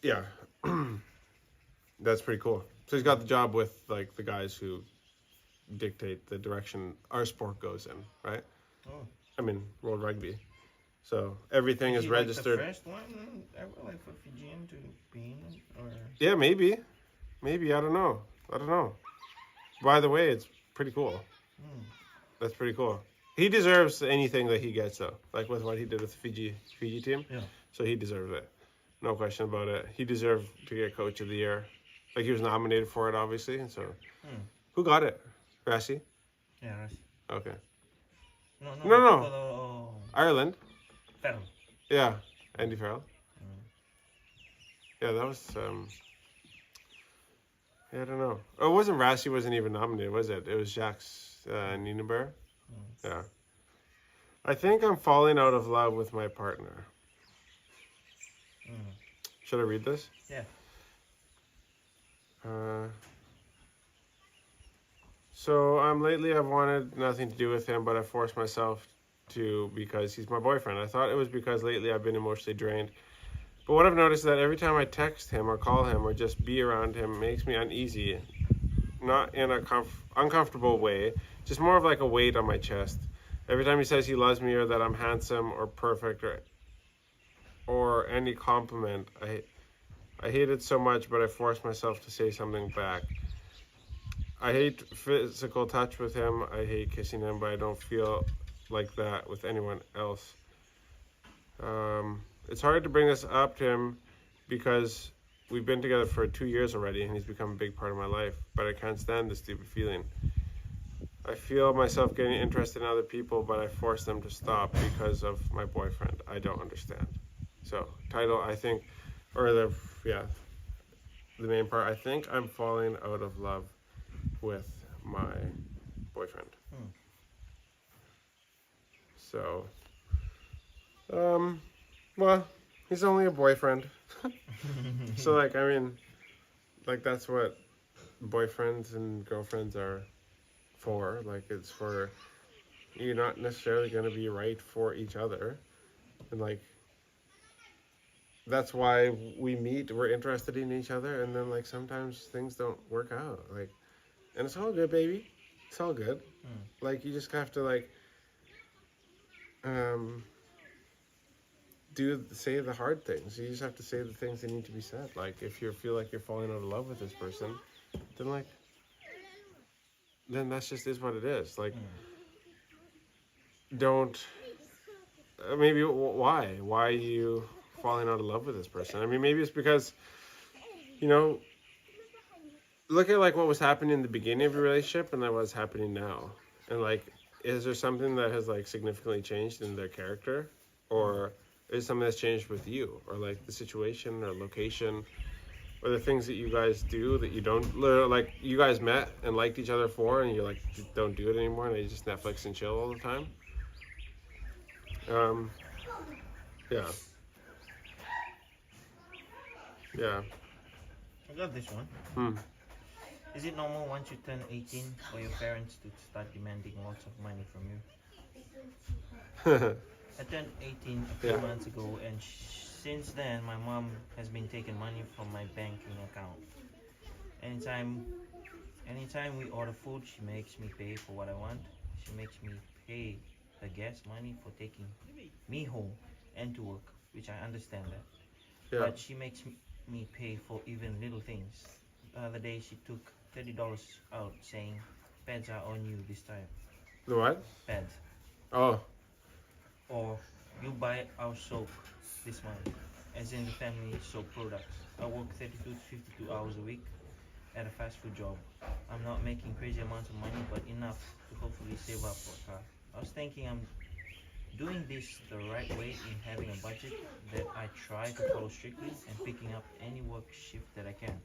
yeah, that's pretty cool. So he's got the job with like the guys who dictate the direction our sport goes in, right? Oh. I mean, World Rugby. So everything is he registered. Like the first one ever, like for Fijian to be in, or... Yeah, maybe. I don't know. By the way, it's pretty cool. That's pretty cool. He deserves anything that he gets though. Like with what he did with the Fiji team. Yeah. So he deserves it. No question about it. He deserved to get Coach of the Year. Like he was nominated for it, obviously. And so, who got it? Rassi? Yeah, right. Okay. No. Ireland. Farrell. Yeah, Andy Farrell. Yeah, that was. Yeah, I don't know. Oh, it wasn't Rassi. Wasn't even nominated, was it? It was Jacques Nienaber. Yeah. I think I'm falling out of love with my partner. Should I read this? Yeah. So lately I've wanted nothing to do with him, but I forced myself to because he's my boyfriend. I thought it was because lately I've been emotionally drained. But what I've noticed is that every time I text him or call him or just be around him, it makes me uneasy. Not in a uncomfortable way, just more of like a weight on my chest. Every time he says he loves me or that I'm handsome or perfect or any compliment, I hate it so much, but I force myself to say something back. I hate physical touch with him. I hate kissing him, but I don't feel like that with anyone else. It's hard to bring this up to him because we've been together for 2 years already and he's become a big part of my life, but I can't stand this stupid feeling. I feel myself getting interested in other people, but I force them to stop because of my boyfriend. I don't understand. So, title, I think, or the main part, I think I'm falling out of love with my boyfriend. So, well, he's only a boyfriend. So, like, I mean, like, that's what boyfriends and girlfriends are for. Like, it's for, you're not necessarily going to be right for each other. And, like, that's why we meet, we're interested in each other, and then, like, sometimes things don't work out. Like, and it's all good, baby. It's all good. Like, you just have to, like, say the hard things. You just have to say the things that need to be said. Like, if you feel like you're falling out of love with this person, then, like, then that's just is what it is. Like, don't, maybe, why are you falling out of love with this person? I mean, maybe it's because, you know, look at, like, what was happening in the beginning of your relationship and then what's happening now. And, like, is there something that has, like, significantly changed in their character? Or is something that's changed with you? Or, like, the situation or location? Or the things that you guys do that you don't, like, you guys met and liked each other for, and you, like, don't do it anymore, and you just Netflix and chill all the time? Yeah. Yeah. I got this one. Is it normal once you turn 18 for your parents to start demanding lots of money from you? I turned 18 a few months ago, and since then my mom has been taking money from my banking account. Anytime we order food, she makes me pay for what I want. She makes me pay the gas money for taking me home and to work, which I understand that. Yeah. But she makes me pay for even little things. The other day she took $30 out saying, "Pads are on you this time." The what? Pads. Oh. Or you buy our soap this month, as in the family soap products. I work 32 to 52 hours a week at a fast food job. I'm not making crazy amounts of money, but enough to hopefully save up for a car. I was thinking I'm doing this the right way in having a budget that I try to follow strictly and picking up any work shift that I can.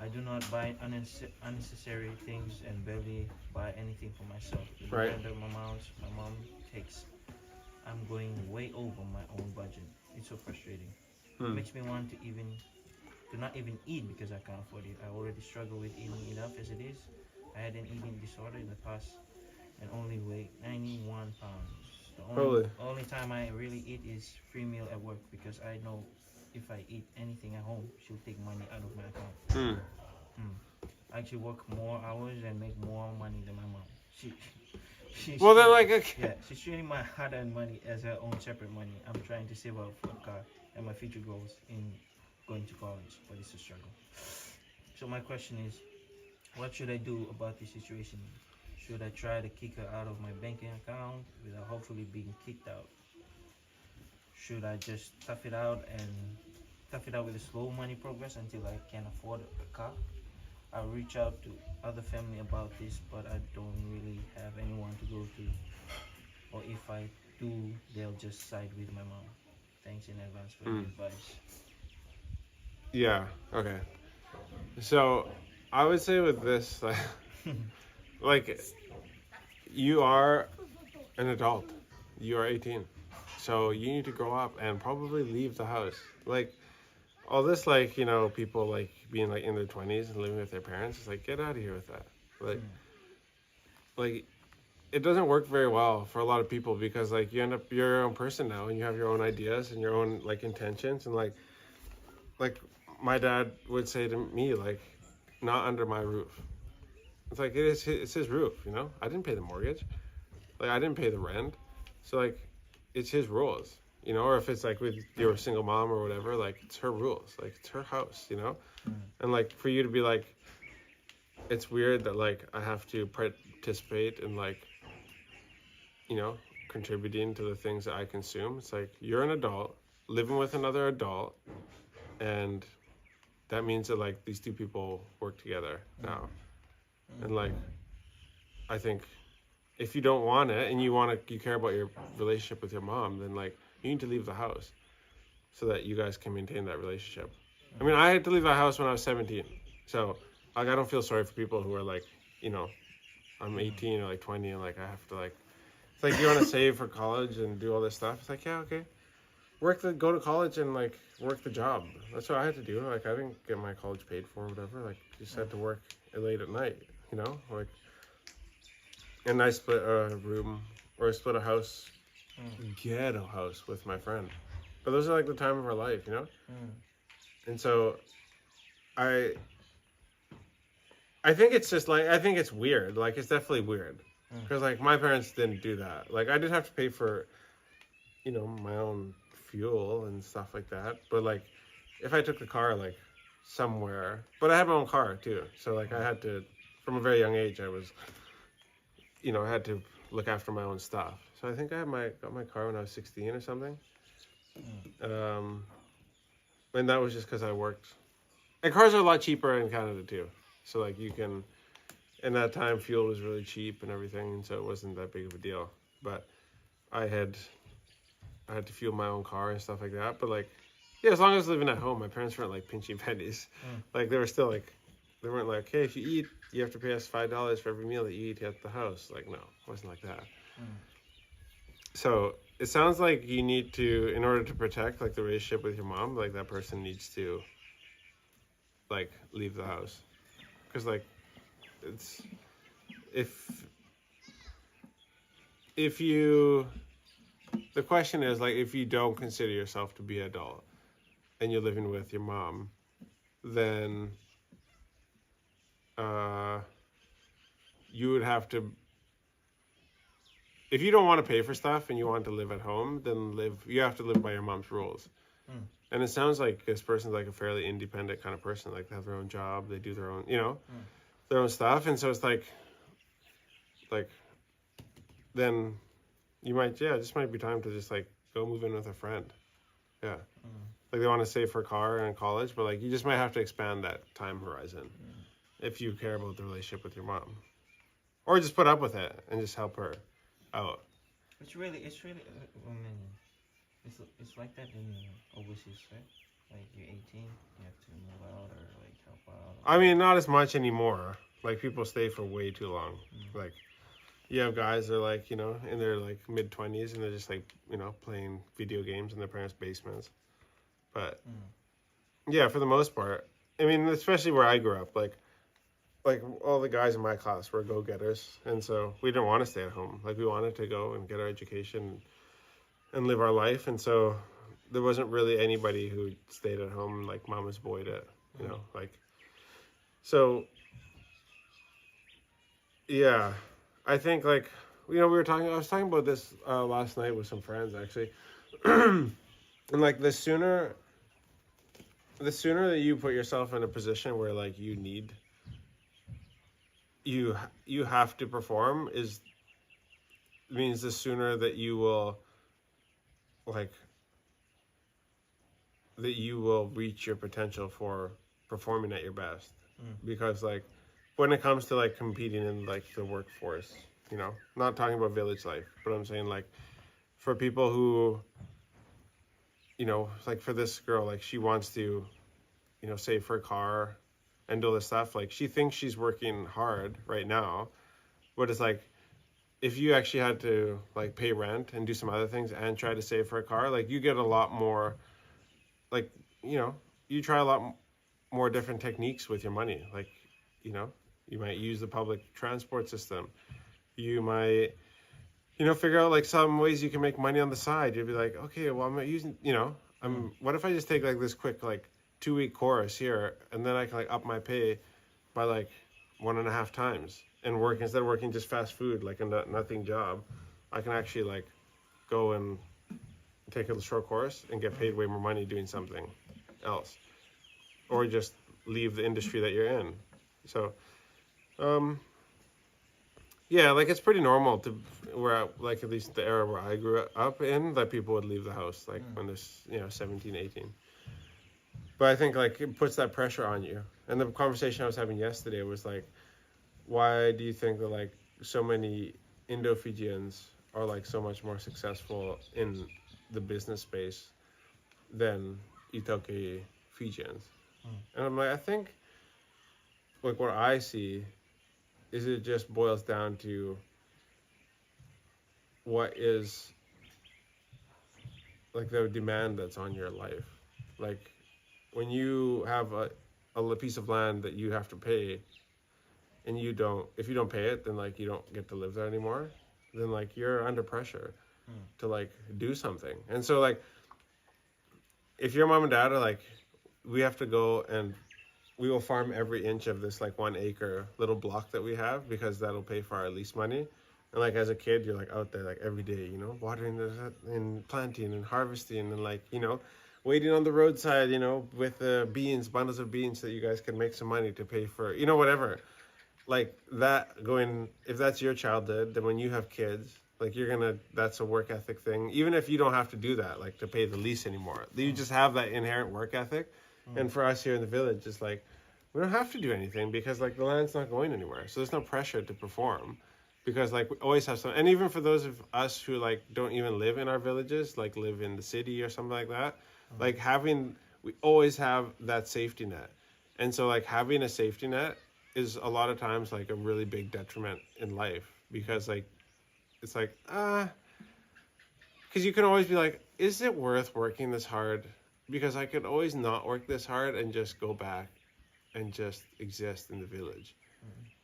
I do not buy unnecessary things and barely buy anything for myself. The Right. random amounts my mom takes, I'm going way over my own budget. It's so frustrating. It makes me want to not even eat because I can't afford it. I already struggle with eating enough as it is. I had an eating disorder in the past and only weigh 91 pounds. The only time I really eat is free meal at work because I know if I eat anything at home, she'll take money out of my account. I actually work more hours and make more money than my mom. She's Well, they're like, yeah, she's treating my hard-earned money as her own separate money. I'm trying to save up for a car and my future goals in going to college, but it's a struggle. So my question is, what should I do about this situation? Should I try to kick her out of my banking account without hopefully being kicked out? Should I just tough it out with a slow money progress until I can afford a car? I'll reach out to other family about this, but I don't really have anyone to go to. Or if I do, they'll just side with my mom. Thanks in advance for your advice. Yeah. Okay. So, I would say with this, like, you are an adult. You are 18. So you need to grow up and probably leave the house. Like, all this, like, you know, people like being like in their 20s and living with their parents, it's like, get out of here with that. Like, it doesn't work very well for a lot of people because like you end up you're your own person now and you have your own ideas and your own like intentions and like my dad would say to me like, not under my roof. It's like it's his roof, you know. I didn't pay the mortgage, like I didn't pay the rent, so like it's his rules, you know. Or if it's like with your single mom or whatever, like it's her rules, like it's her house, you know. And like for you to be like, it's weird that like I have to participate in like, you know, contributing to the things that I consume. It's like you're an adult living with another adult, and that means that like these two people work together now. And like I think if you don't want it and you care about your relationship with your mom, then like you need to leave the house so that you guys can maintain that relationship. I mean, I had to leave the house when I was 17, so like I don't feel sorry for people who are like, you know, I'm 18 or like 20 and like I have to like, it's like you want to save for college and do all this stuff. It's like, yeah, okay, go to college and like work the job. That's what I had to do. Like I didn't get my college paid for or whatever. Like just had to work late at night, you know, like. And I split a room or I split a house, ghetto house with my friend. But those are like the time of our life, you know. And so, I think it's just like I think it's weird. Like it's definitely weird because like my parents didn't do that. Like I did have to pay for, you know, my own fuel and stuff like that. But like, if I took the car like somewhere, but I had my own car too. So like I had to, from a very young age, I was, you know, I had to look after my own stuff. So I think I got my car when I was 16 or something. And that was just because I worked. And cars are a lot cheaper in Canada too. So like you can, in that time, fuel was really cheap and everything, and so it wasn't that big of a deal. But I had to fuel my own car and stuff like that. But like, yeah, as long as I was living at home, my parents weren't like pinching pennies. Like they were still like, they weren't like, hey, if you eat, you have to pay us $5 for every meal that you eat at the house. Like, no, it wasn't like that. So it sounds like you need to, in order to protect like the relationship with your mom, like that person needs to like leave the house. Because like, it's, if you, the question is like, if you don't consider yourself to be an adult and you're living with your mom, then you would have to, if you don't want to pay for stuff and you want to live at home, then you have to live by your mom's rules. And it sounds like this person's like a fairly independent kind of person. Like they have their own job, they do their own, you know, their own stuff. And so it's like, then you might, this might be time to just like go move in with a friend. Yeah. Like they want to save for a car and college, but like you just might have to expand that time horizon if you care about the relationship with your mom. Or just put up with it and just help her out. It's really, I mean, it's like that in overseas, right? Like you're 18, you have to move out or like help out. I mean, not as much anymore. Like people stay for way too long. Like you have guys that are like, you know, in their like mid-20s and they're just like, you know, playing video games in their parents' basements. But yeah, for the most part, I mean, especially where I grew up, like all the guys in my class were go-getters, and so we didn't want to stay at home. Like we wanted to go and get our education and live our life, and so there wasn't really anybody who stayed at home like mama's boy did, you know, like. So yeah, I think like, you know, I was talking about this last night with some friends actually, and like the sooner that you put yourself in a position where like you need you have to perform means the sooner that you will like that you will reach your potential for performing at your best. Because like when it comes to like competing in like the workforce, you know, not talking about village life, but I'm saying like for people who, you know, like for this girl, like she wants to, you know, save for a car and do all this stuff. Like she thinks she's working hard right now, but it's like if you actually had to like pay rent and do some other things and try to save for a car, like you get a lot more, like, you know, you try a lot more different techniques with your money. Like, you know, you might use the public transport system. You might, you know, figure out like some ways you can make money on the side. You'd be like, okay, well, I'm not using, you know, what if I just take like this quick, like 2-week course here, and then I can like up my pay by like 1.5 times and work, instead of working just fast food, like a nothing job, I can actually like go and take a short course and get paid way more money doing something else, or just leave the industry that you're in. So, yeah, like it's pretty normal to where, like at least the era where I grew up in, that people would leave the house like when they're, you know, 17, 18. But I think like it puts that pressure on you. And the conversation I was having yesterday was like, why do you think that like so many Indo-Fijians are like so much more successful in the business space than Itoke Fijians? And I'm like, I think like what I see is it just boils down to what is like the demand that's on your life. Like when you have a piece of land that you have to pay, and if you don't pay it, then like you don't get to live there anymore, then like you're under pressure to like do something. And so like if your mom and dad are like, we have to go and we will farm every inch of this like 1 acre little block that we have because that'll pay for our lease money. And like as a kid, you're like out there like every day, you know, watering and planting and harvesting and like, you know, waiting on the roadside, you know, with beans, bundles of beans, so that you guys can make some money to pay for, you know, whatever. Like that going, if that's your childhood, then when you have kids, like that's a work ethic thing. Even if you don't have to do that, like to pay the lease anymore, you just have that inherent work ethic. And for us here in the village, it's like, we don't have to do anything because like the land's not going anywhere. So there's no pressure to perform because like we always have some, and even for those of us who like don't even live in our villages, like live in the city or something like that, like we always have that safety net. And so like having a safety net is a lot of times like a really big detriment in life because like, it's like, because you can always be like, is it worth working this hard? Because I could always not work this hard and just go back and just exist in the village.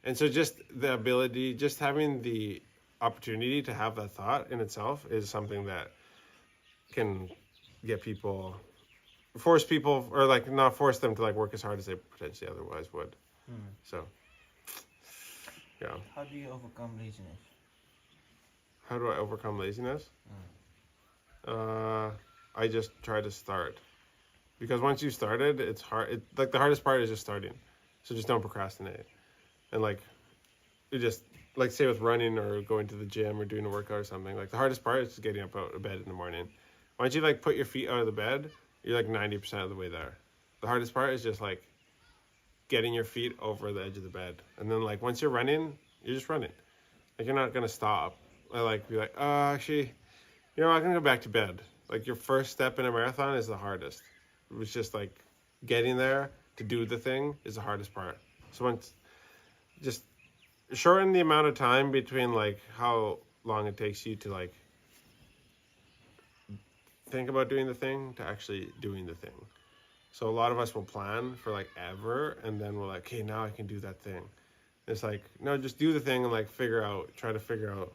And so just the ability, just having the opportunity to have that thought in itself is something that can get people, force people, or like not force them to like work as hard as they potentially otherwise would. So, yeah. How do you overcome laziness? How do I overcome laziness? I just try to start. Because once you started, it's hard. Like the hardest part is just starting. So just don't procrastinate. And like, you just, like say with running or going to the gym or doing a workout or something, like the hardest part is just getting up out of bed in the morning. Once you like put your feet out of the bed, you're like 90% of the way there. The hardest part is just like getting your feet over the edge of the bed. And then like once you're running, you're just running. Like you're not going to stop. I like be like, actually, you know, I'm going to go back to bed. Like your first step in a marathon is the hardest. It was just like getting there to do the thing is the hardest part. So once, just shorten the amount of time between like how long it takes you to like think about doing the thing to actually doing the thing. So a lot of us will plan for like ever, and then we're like, okay, now I can do that thing. It's like, no, just do the thing and like try to figure out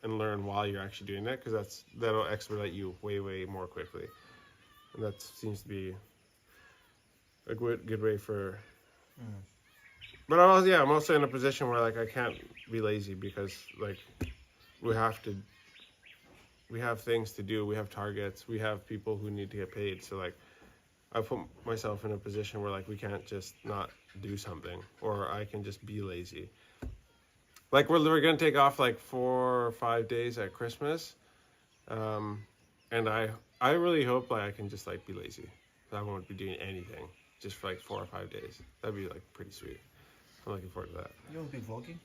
and learn while you're actually doing it, because that'll expedite you way more quickly. And that seems to be a good way for. But I'm also in a position where like I can't be lazy because like we have things to do, we have targets, we have people who need to get paid. So like I put myself in a position where like we can't just not do something, or I can just be lazy. Like we're gonna take off like 4 or 5 days at Christmas, and I really hope like I can just like be lazy. I won't be doing anything just for like 4 or 5 days. That'd be like pretty sweet. I'm looking forward to that. You won't be vlogging?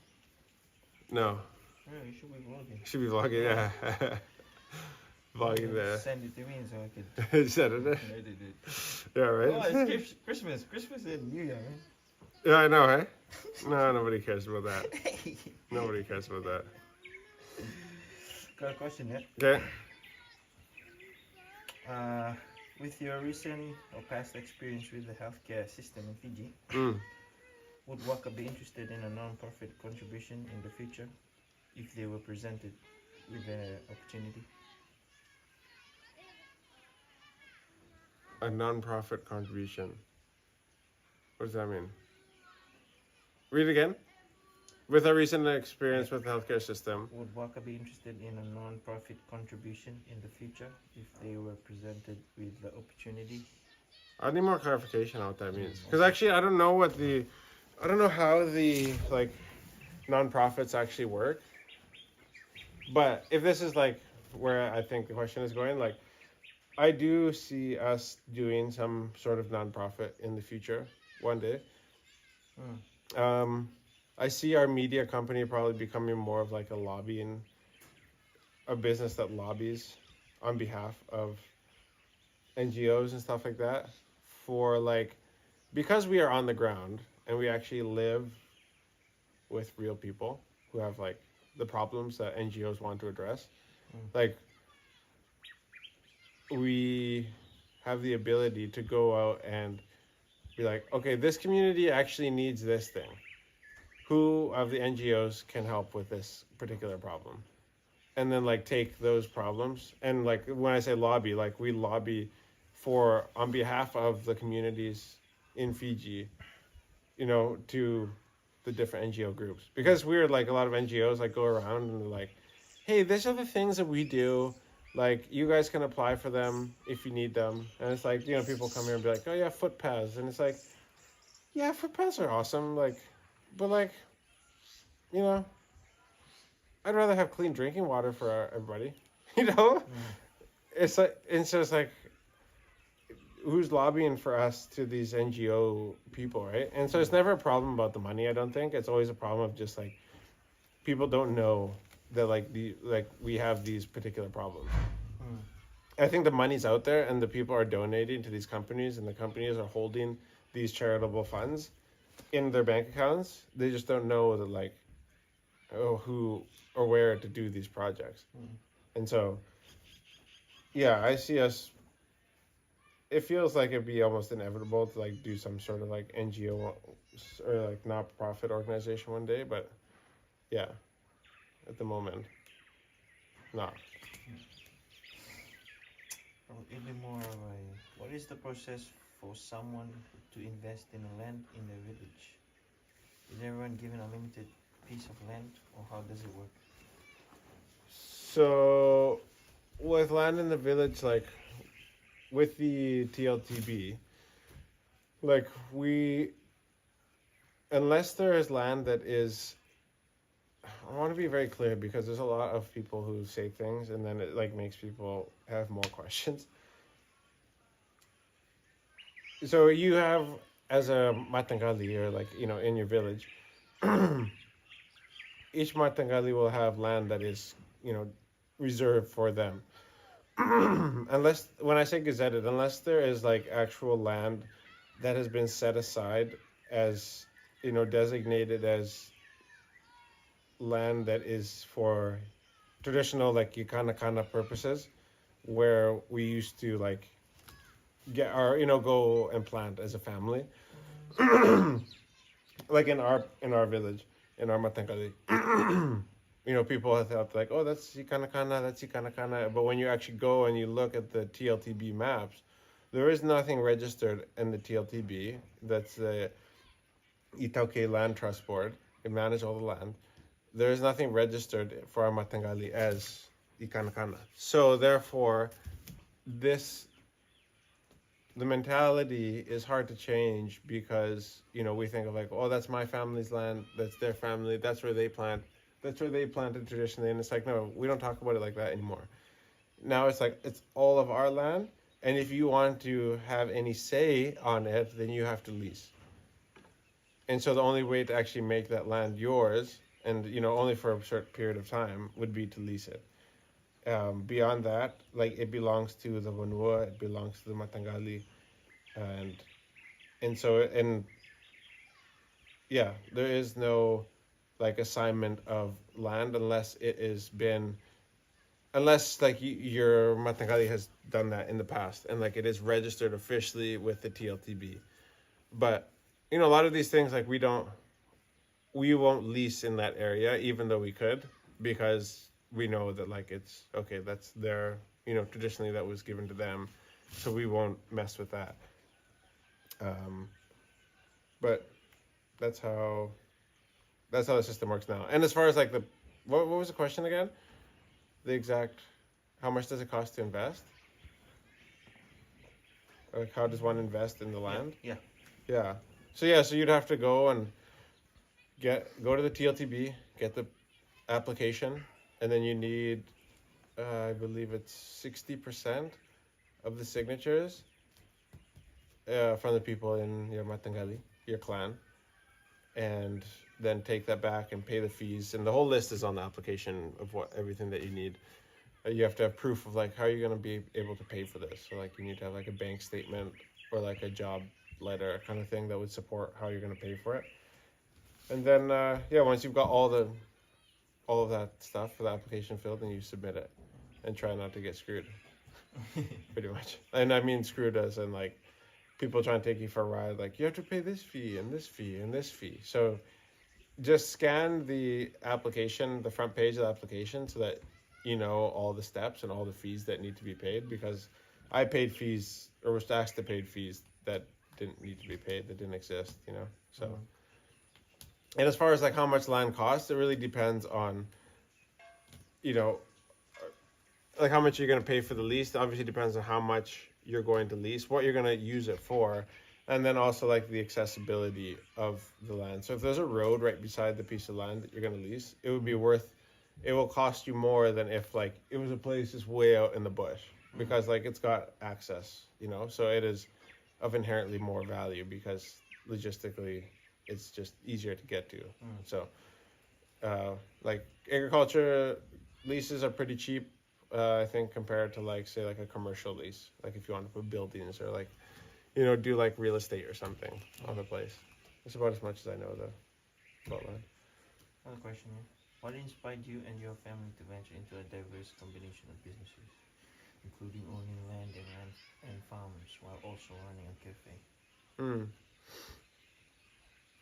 No, Yeah, you should be vlogging. should be vlogging. Yeah, vlogging there. Send it to me so I could Said it. edit it. Yeah, right. Oh, it's Christmas. Christmas and New Year, man. Yeah, I know, right? No, nobody cares about that. Nobody cares about that. Got a question, yeah? Okay. With your recent or past experience with the healthcare system in Fiji, would Waka be interested in a non-profit contribution in the future if they were presented with an opportunity? A non-profit contribution. What does that mean? Read it again. With our recent experience with the healthcare system. Would Waka be interested in a non-profit contribution in the future if they were presented with the opportunity? I need more clarification on what that means. Because actually, I don't know how the like non-profits actually work. But if this is like where I think the question is going, like I do see us doing some sort of non-profit in the future one day. I see our media company probably becoming more of like a business that lobbies on behalf of NGOs and stuff like that for like, because we are on the ground and we actually live with real people who have like the problems that NGOs want to address. Like we have the ability to go out and be like, okay, this community actually needs this thing. Who of the NGOs can help with this particular problem? And then like take those problems and like when I say lobby, like we lobby for on behalf of the communities in Fiji, you know, to the different NGO groups. Because we're like a lot of NGOs like go around and they're like, hey, these are the things that we do. Like you guys can apply for them if you need them. And it's like, you know, people come here and be like, oh yeah, foot paths. And it's like, yeah, foot paths are awesome. Like, but like, you know, I'd rather have clean drinking water for everybody, you know? It's like, and so it's like, who's lobbying for us to these NGO people, right? And so it's never a problem about the money, I don't think. It's always a problem of just like, people don't know that like we have these particular problems. I think the money's out there and the people are donating to these companies and the companies are holding these charitable funds in their bank accounts. They just don't know that like, oh, who or where to do these projects. And so, yeah, I see us, it feels like it'd be almost inevitable to like do some sort of like NGO or like not-for-profit organization one day, but yeah, at the moment, not. It'd be more of a, what is the process for someone to invest in a land in the village? Is everyone given a limited piece of land, or how does it work? So, with land in the village, like with the TLTB, like unless there is land that is, I want to be very clear because there's a lot of people who say things and then it like makes people have more questions. So you have, as a Matangali or like, you know, in your village, each Matangali will have land that is, you know, reserved for them. Unless, when I say gazetted, unless there is like actual land that has been set aside as, you know, designated as land that is for traditional like Ikanakana purposes, where we used to like get our, you know, go and plant as a family. Like in our village, in our Matankali. You know, people have thought like, oh, that's Ikanakana, that's Ikanakana. But when you actually go and you look at the TLTB maps, there is nothing registered in the TLTB. That's the Itauke Land Trust Board. It manages all the land. There is nothing registered for our Matangali as Ikanakana. So therefore, this the mentality is hard to change because, you know, we think of like, oh, that's my family's land, that's their family, that's where they planted traditionally, and it's like, no, we don't talk about it like that anymore. Now it's like it's all of our land, and if you want to have any say on it, then you have to lease. And so the only way to actually make that land yours, and you know, only for a short period of time, would be to lease it. Beyond that, like it belongs to the Vanua, it belongs to the Matangali, and and yeah, there is no like assignment of land unless it has been, unless like your Matangali has done that in the past and like it is registered officially with the TLTB. But you know, a lot of these things like we won't lease in that area even though we could, because we know that like it's okay, that's their, you know, traditionally that was given to them, so we won't mess with that. But that's how the system works now. And as far as like the what was the question again? The exact, how much does it cost to invest? Like how does one invest in the land? Yeah. Yeah. So yeah, so you'd have to go and go to the TLTB, get the application, and then you need, I believe it's 60% of the signatures from the people in your Matangali, your clan, and then take that back and pay the fees. And the whole list is on the application of everything that you need. You have to have proof of like how you're gonna be able to pay for this. So like you need to have like a bank statement or like a job letter kind of thing that would support how you're gonna pay for it. And then yeah, once you've got all of that stuff for the application filled, then you submit it and try not to get screwed. Pretty much. And I mean screwed as in like people trying to take you for a ride, like you have to pay this fee and this fee and this fee. So just scan the application, the front page of the application, so that you know all the steps and all the fees that need to be paid, because I paid fees or was asked to pay fees that didn't need to be paid, that didn't exist, you know. So and as far as like how much land costs, it really depends on, you know, like how much you're going to pay for the lease. It obviously depends on how much you're going to lease, what you're going to use it for, and then also like the accessibility of the land. So if there's a road right beside the piece of land that you're going to lease, it will cost you more than if like it was a place just way out in the bush, because like it's got access, you know, so it is of inherently more value because logistically it's just easier to get to. So like agriculture leases are pretty cheap, I think, compared to like say like a commercial lease, like if you want to put buildings or like, you know, do like real estate or something on the place. That's about as much as I know though about land. Another question here. What inspired you and your family to venture into a diverse combination of businesses, including owning land and farms while also running a cafe?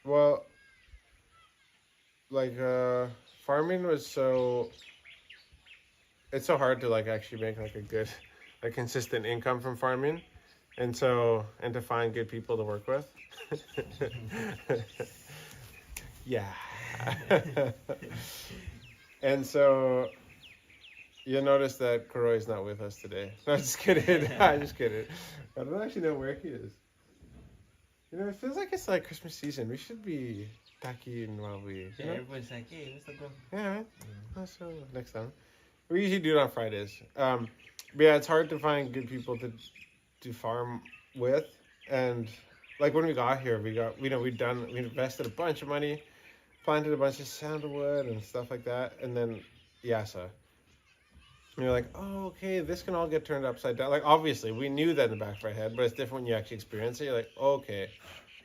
Well, like farming was it's so hard to like actually make like a good, like consistent income from farming, and to find good people to work with. Yeah. And so you'll notice that Kuroi's not with us today. No, just kidding. I'm just kidding. I don't actually know where he is. You know, it feels like it's like Christmas season. We should be takiing while we, you know? Everybody's like, hey, let's go. Yeah, right? So next time. We usually do it on Fridays. But yeah, it's hard to find good people to farm with. And like when we got here, we invested a bunch of money, planted a bunch of sandalwood and stuff like that. And then Yasa. And you're like, oh, okay, this can all get turned upside down. Like, obviously, we knew that in the back of our head, but it's different when you actually experience it. You're like, oh, okay,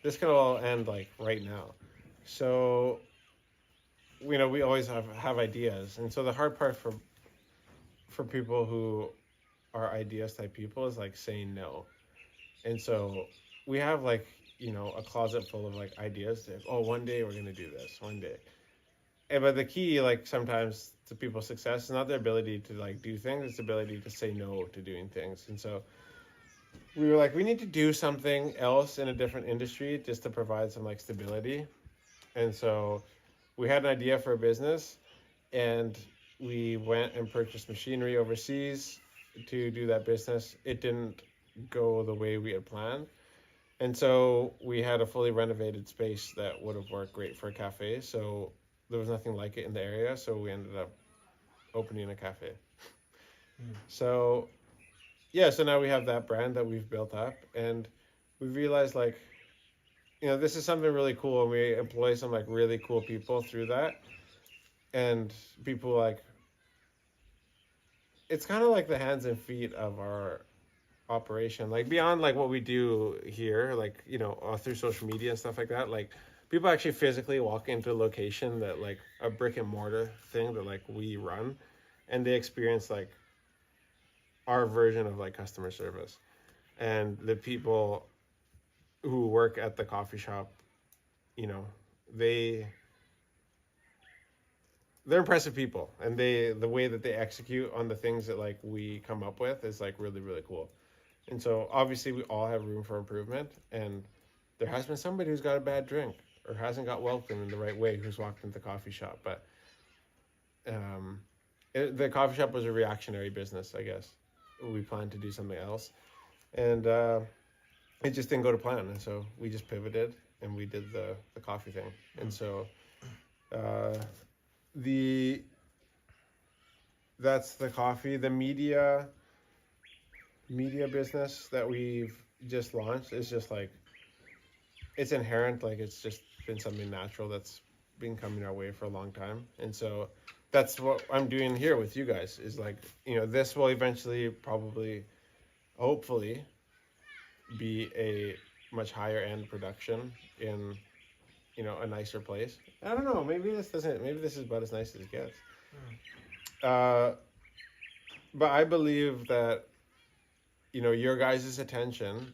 this can all end, like, right now. So, you know, we always have ideas. And so the hard part for people who are ideas type people is, like, saying no. And so we have, like, you know, a closet full of, like, ideas. Like, oh, one day we're going to do this, one day. But the key, like, sometimes to people's success is not their ability to, like, do things. It's the ability to say no to doing things. And so we were like, we need to do something else in a different industry just to provide some, like, stability. And so we had an idea for a business, and we went and purchased machinery overseas to do that business. It didn't go the way we had planned. And so we had a fully renovated space that would have worked great for a cafe. So there was nothing like it in the area. So we ended up opening a cafe. So yeah, so now we have that brand that we've built up, and we realized like, this is something really cool, and we employ some like really cool people through that, and people like, it's kind of like the hands and feet of our operation, like beyond like what we do here, like through social media and stuff like that. Like people actually physically walk into a location that like a brick and mortar thing that like we run, and they experience like our version of like customer service. And the people who work at the coffee shop, they they're impressive people, and the way that they execute on the things that like we come up with is like really, really cool. And so obviously we all have room for improvement, and there has been somebody who's got a bad drink or hasn't got welcomed in the right way who's walked into the coffee shop. But the coffee shop was a reactionary business, I guess. We planned to do something else, and it just didn't go to plan. And so we just pivoted and we did the coffee thing. And so that's the coffee. The media business that we've just launched is just like, it's inherent, like it's just been something natural that's been coming our way for a long time. And so that's what I'm doing here with you guys, is like, this will eventually probably, hopefully, be a much higher end production in a nicer place. I don't know, maybe this is about as nice as it gets. But I believe that your guys' attention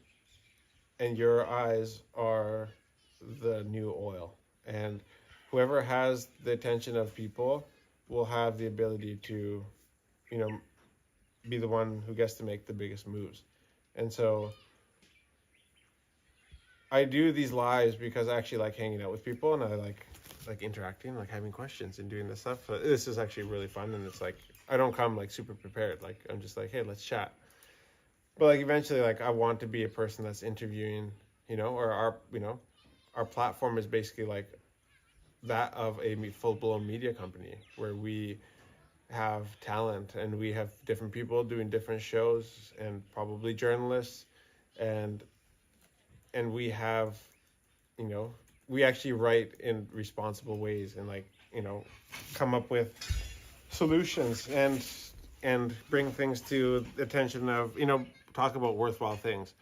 and your eyes are the new oil, and whoever has the attention of people will have the ability to be the one who gets to make the biggest moves. And so I do these lives because I actually like hanging out with people, and I like interacting, like having questions and doing this stuff. So this is actually really fun, and it's like I don't come like super prepared. Like I'm just like, hey, let's chat. But like eventually, like I want to be a person that's interviewing, or our platform is basically like that of a full-blown media company where we have talent and we have different people doing different shows and probably journalists, and we have, we actually write in responsible ways and like, come up with solutions and bring things to the attention of, talk about worthwhile things.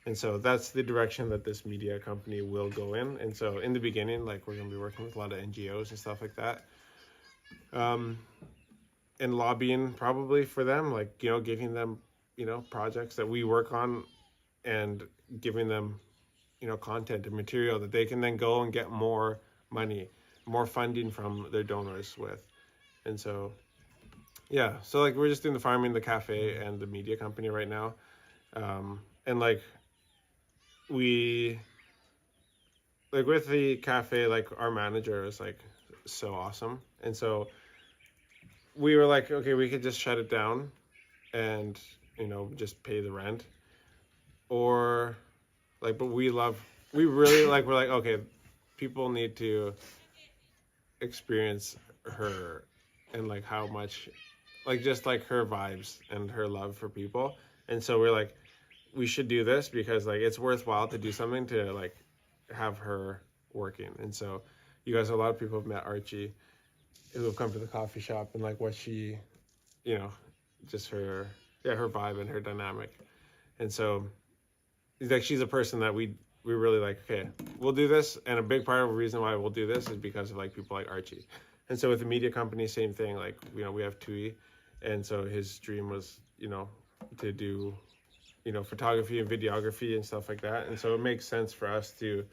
And so that's the direction that this media company will go in. And so in the beginning, like we're going to be working with a lot of NGOs and stuff like that. And lobbying probably for them, like, giving them, projects that we work on and giving them, content and material that they can then go and get more money, more funding from their donors with. And so, yeah, so like we're just doing the farming, the cafe, and the media company right now. And like we, like with the cafe, like our manager is like so awesome. And so we were like, okay, we could just shut it down and, just pay the rent. Or like, but we really like, we're like, okay, people need to experience her and like how much, like just like her vibes and her love for people. And so we're like, we should do this because like it's worthwhile to do something to like have her working. And so you guys, a lot of people have met Archie who have come to the coffee shop, and like what she, just her vibe and her dynamic. And so like she's a person that we really like, okay, we'll do this. And a big part of the reason why we'll do this is because of like people like Archie. And so with the media company, same thing. Like, we have Tui, and so his dream was, to do, photography and videography and stuff like that. And so it makes sense for us to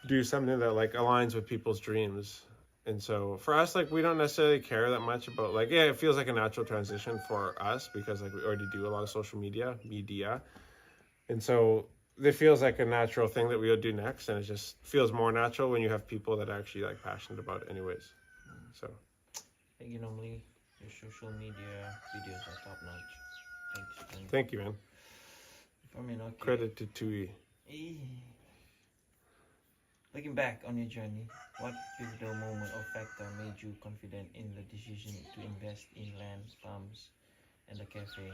do something that like aligns with people's dreams. And so for us, like, we don't necessarily care that much about like, yeah, it feels like a natural transition for us because like we already do a lot of social media. And so it feels like a natural thing that we'll do next. And it just feels more natural when you have people that are actually like passionate about it anyways. So Normally your social media videos are top notch. Thanks. thank you, man. I mean, okay. Credit to Tui. Eh. Looking back on your journey, what pivotal moment or factor made you confident in the decision to invest in land, farms, and the cafe?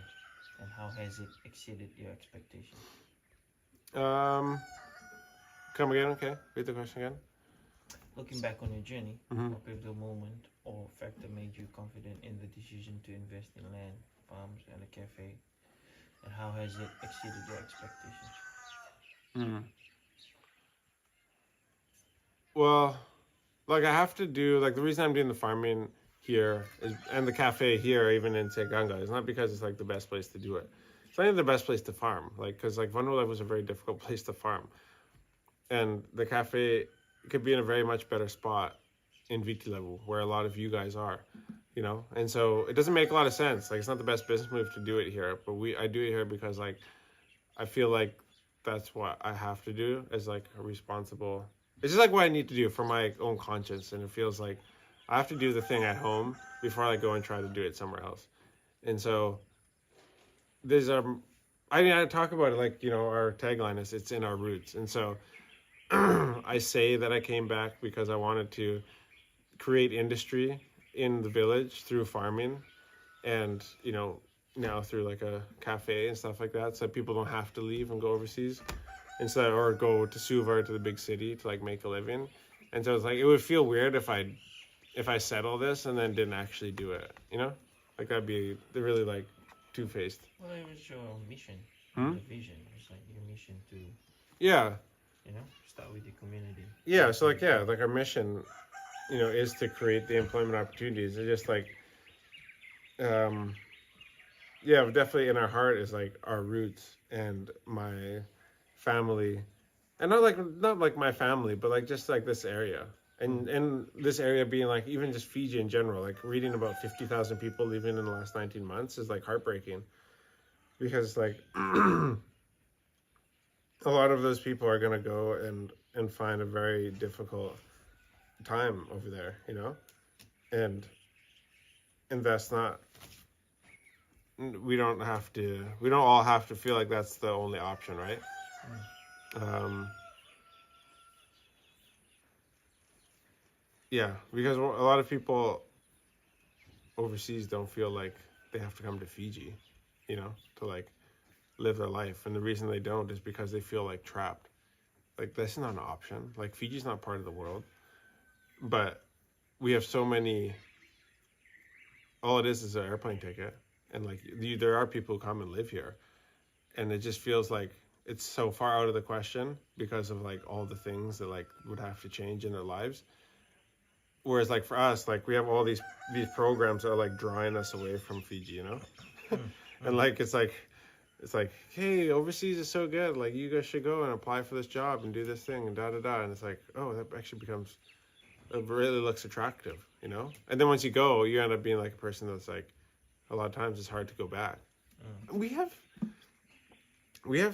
And how has it exceeded your expectations? Come again, okay? Read the question again. Looking back on your journey, Mhm. what pivotal moment or factor made you confident in the decision to invest in land, farms, and a cafe? And how has it exceeded your expectations? Well, like I have to do like the reason I'm doing the farming here is, and the cafe here, even in Seganga, is not because it's like the best place to do it. It's not even the best place to farm, like because like Vanua was a very difficult place to farm, and the cafe could be in a very much better spot in Viti level where a lot of you guys are, you know. And so it doesn't make a lot of sense. Like it's not the best business move to do it here, but I do it here because like I feel like that's what I have to do as like a responsible. It's just like what I need to do for my own conscience, and it feels like I have to do the thing at home before I go and try to do it somewhere else. And so there's I talk about it like, you know, our tagline is it's in our roots. And so I say that I came back because I wanted to create industry in the village through farming, and you know, now through like a cafe and stuff like that, so people don't have to leave and go overseas instead, or go to Suva, to the big city, to like make a living. And so it's like it would feel weird if I said all this and then didn't actually do it, you know, like that'd be really like two-faced. Well, it was your mission, the vision. It's like your mission to, Yeah, you know, start with the community. yeah. So like, yeah, like our mission, you know, is to create the employment opportunities. It's just like yeah, definitely in our heart is like our roots and my family, and not like my family, but like just like this area, and this area being like even just Fiji in general. Like reading about 50,000 people leaving in the last 19 months is like heartbreaking, because it's like a lot of those people are gonna go and find a very difficult time over there, you know, and that's not. We don't all have to feel like that's the only option, right? Yeah, because a lot of people overseas don't feel like they have to come to Fiji, you know, to like live their life. And the reason they don't is because they feel like trapped. Like that's not an option. Like Fiji's not part of the world, but we have so many. All it is an airplane ticket. And like there are people who come and live here, and it just feels like it's so far out of the question because of like all the things that like would have to change in their lives. Whereas like for us, like we have all these programs that are like drawing us away from Fiji, you know. And like it's like hey, overseas is so good, like you guys should go and apply for this job and do this thing and da da da. And it's like, oh, that actually becomes, it really looks attractive, you know. And then once you go, you end up being like a person that's like, a lot of times it's hard to go back. We have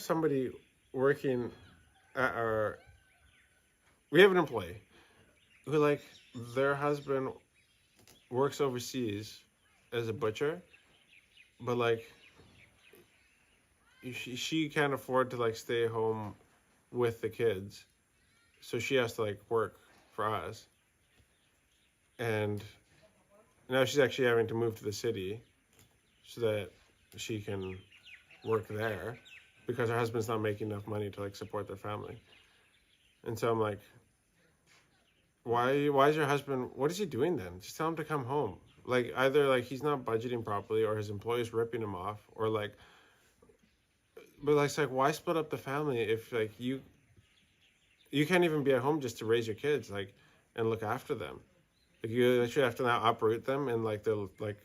somebody working at we have an employee who like their husband works overseas as a butcher, but like she can't afford to like stay home with the kids, so she has to like work for us, and now she's actually having to move to the city so that she can work there because her husband's not making enough money to like support their family. And so I'm like, why is your husband, what is he doing then? Just tell him to come home. Like either like he's not budgeting properly, or his employer's ripping him off, or like, but like it's like, why split up the family if like you can't even be at home just to raise your kids, like, and look after them. Like you actually have to now uproot them and like the like,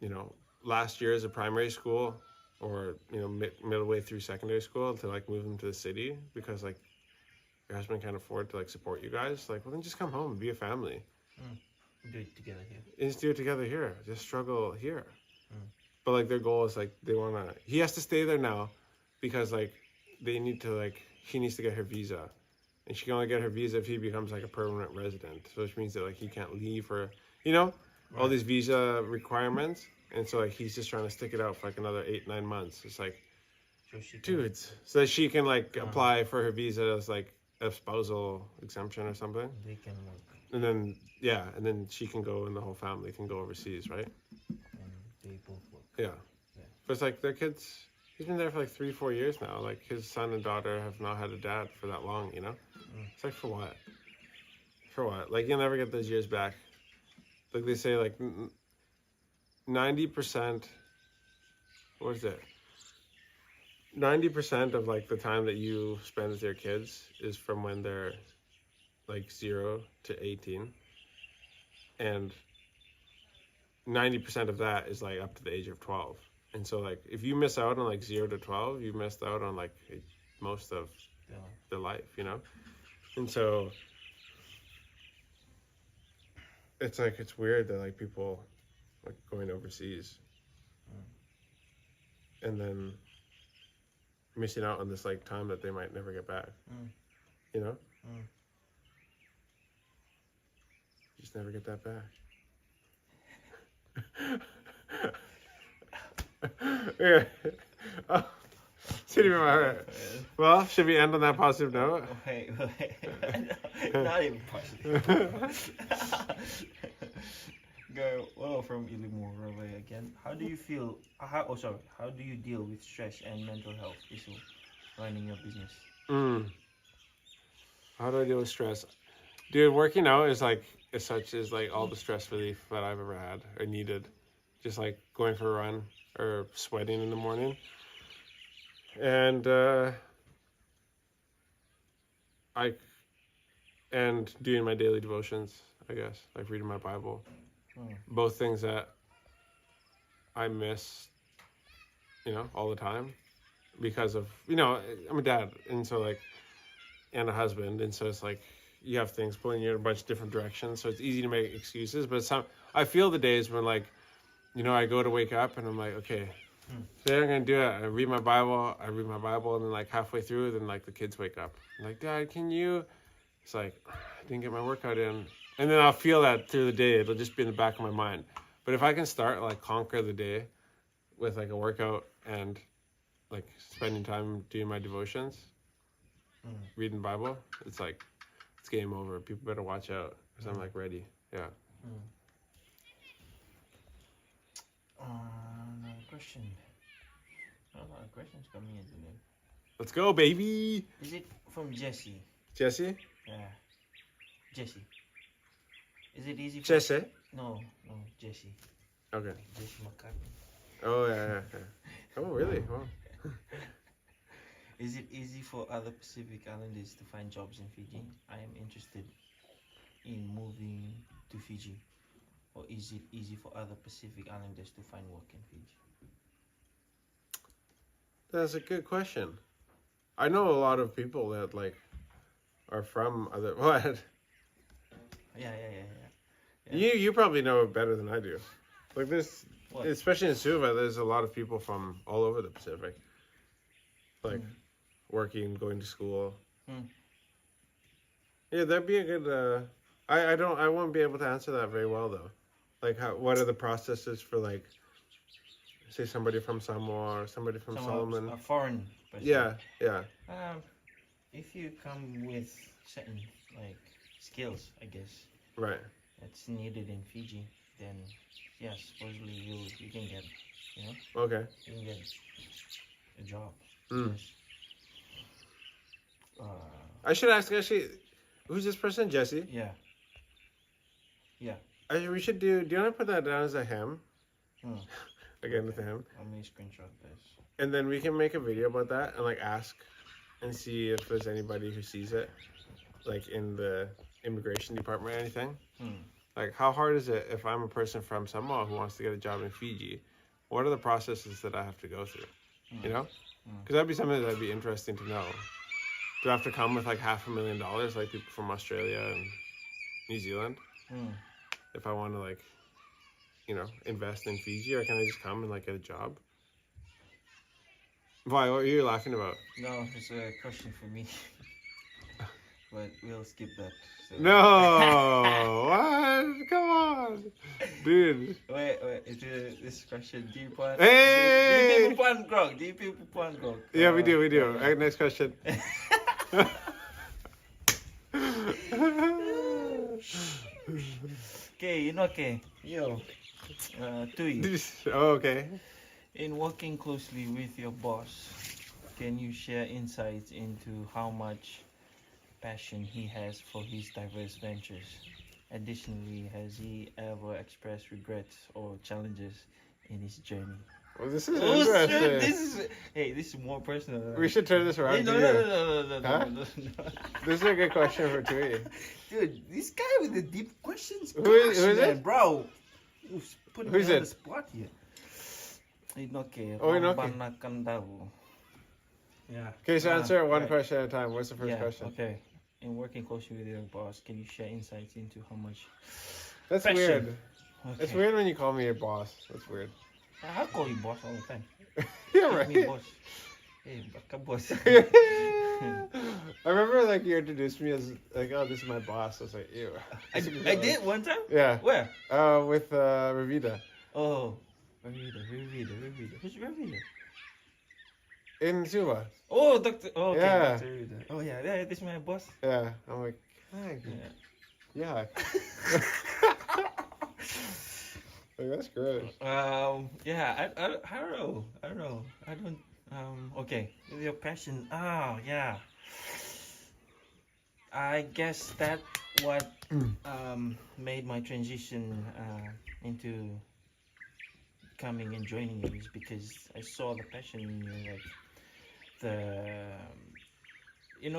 you know, last year as a primary school, or you know middle way through secondary school, to like move them to the city because like your husband can't afford to like support you guys. Like, well then just come home and be a family. Do it together here. And just do it together here. Just struggle here. But like their goal is like he has to stay there now because like they need to like she needs to get her visa, and she can only get her visa if he becomes like a permanent resident. So which means that like he can't leave, or you know, all these visa requirements. And so like he's just trying to stick it out for like another 8-9 months. It's like, So she can, dudes, so that she can like apply for her visa as like a spousal exemption or something, they can work and then she can go and the whole family can go overseas, right? and they both work. Yeah. But it's like their kids. He's been there for like 3-4 years now. Like his son and daughter have not had a dad for that long. You know, it's like for what? For what? Like you'll never get those years back. Like they say, like 90%. What is it? 90% of like the time that you spend with your kids is from when they're like 0 to 18, and 90% of that is like up to the age of 12. And so like if you miss out on like 0 to 12, you missed out on like most of their life, you know. And so it's like it's weird that like people like going overseas and then missing out on this like time that they might never get back. You know? Just never get that back. Yeah. Oh, it's hitting me in my heart. Well, should we end on that positive note? Wait. Not even positive. Go well from Ilimura again. How do you feel? How do you deal with stress and mental health issue running your business? How do I deal with stress? Dude, working out is like all the stress relief that I've ever had or needed. Just like going for a run or sweating in the morning. And and doing my daily devotions, I guess, like reading my Bible. Both things that I miss, you know, all the time because of, you know, I'm a dad and so like, and a husband. And so it's like, you have things pulling you in a bunch of different directions. So it's easy to make excuses, but I feel the days when like, you know, I go to wake up and I'm like, okay, today I'm going to do it. I read my Bible, and then like halfway through, then like the kids wake up. I'm like, Dad, can you? It's like, I didn't get my workout in. And then I'll feel that through the day. It'll just be in the back of my mind. But if I can start like conquer the day with like a workout and like spending time doing my devotions, reading Bible, it's like, it's game over. People better watch out because I'm like ready. Yeah. Another question. A lot of questions coming in today. Let's go, baby. Is it from Jesse? Jesse? Yeah. Jesse. Is it easy for... Jesse? No, Jesse. Okay. Jesse McCartney. Oh, yeah. Oh, really? Oh. Is it easy for other Pacific Islanders to find jobs in Fiji? I am interested in moving to Fiji. Or is it easy for other Pacific Islanders to find work in Fiji? That's a good question. I know a lot of people that like are from other... What? Yeah. You probably know it better than I do. Like this, What? especially in Suva, there's a lot of people from all over the Pacific. Like working, going to school. Yeah, that'd be a good... I won't be able to answer that very well though. Like what are the processes for like, say somebody from Samoa or somebody from Solomon? A foreign person. Yeah. If you come with certain like skills, I guess, Right. that's needed in Fiji, then yeah, supposedly you can get, you know, Okay. you can get a job. Yes. I should ask actually, who's this person? Jesse? Yeah. We should do you want to put that down as a him? Again with the him. Let me screenshot this. And then we can make a video about that and like ask and see if there's anybody who sees it, like in the immigration department or anything. Like how hard is it if I'm a person from Samoa who wants to get a job in Fiji? What are the processes that I have to go through? You know? Because that'd be something that'd be interesting to know. Do I have to come with like $500,000 like people from Australia and New Zealand? If I want to like, you know, invest in Fiji, or can I just come and like get a job? Why? What are you laughing about? No, it's a question for me. But we'll skip that. So. No, what? Come on. Dude. Wait, this question. Do you put? Hey! Do you people put grog? Do you people put grog? Yeah, we do. Yeah. All right, next question. Okay, you know, okay. Yo, to you. Oh, okay. In working closely with your boss, can you share insights into how much passion he has for his diverse ventures? Additionally, has he ever expressed regrets or challenges in his journey? Well, this is Oh, shit, interesting. this is more personal. We should turn this around No, to no, you. no. Huh? This is a good question for Tui. Dude, this guy with the deep questions. Who is man, it? bro? You've put me Who's on it? the spot here. Inoke. Oh, Inoke. Pambanakandao. Yeah. Okay, so answer one right. question at a time. What's the first Yeah, question? okay. In working closely with your boss, can you share insights into how much? That's Passion. weird. Okay. It's weird when you call me your boss. That's weird. I call you boss all the time. Yeah, Call me right. boss. Hey, baka boss. I remember like you introduced me as like, oh, this is my boss. I was like, ew. I did one time. Yeah. Where? With Ravida Oh, Revida. Who's Revida? in Suva. Oh, Doctor. Oh, okay, Yeah. Dr. Revida. Oh yeah, this is my boss. Yeah. I'm like, hey, Yeah. yeah. Like, that's gross. Yeah, I don't know. Okay, with your passion. Oh, yeah. I guess that what made my transition into coming and joining you is because I saw the passion in you, like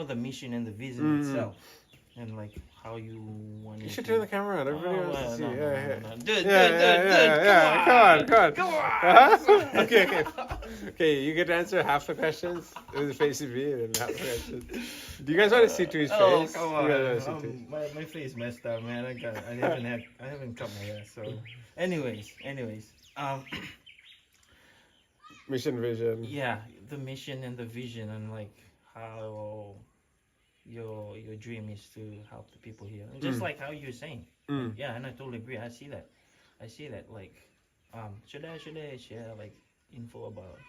the mission and the vision itself, and like how you want. You should turn the camera on. Everybody wants to see. No. Dude, Come on. Okay. Okay, you get to answer half the questions with the face of me and half the questions. Do you guys want to see Tui's face? Oh, come on. You guys wanna see Tui's? My face messed up, man. I haven't cut my hair. So, anyways, Mission vision. yeah, the mission and the vision, and like how your dream is to help the people here, and just like how you're saying. Yeah, and I totally agree. I see that. Like, should I share like info about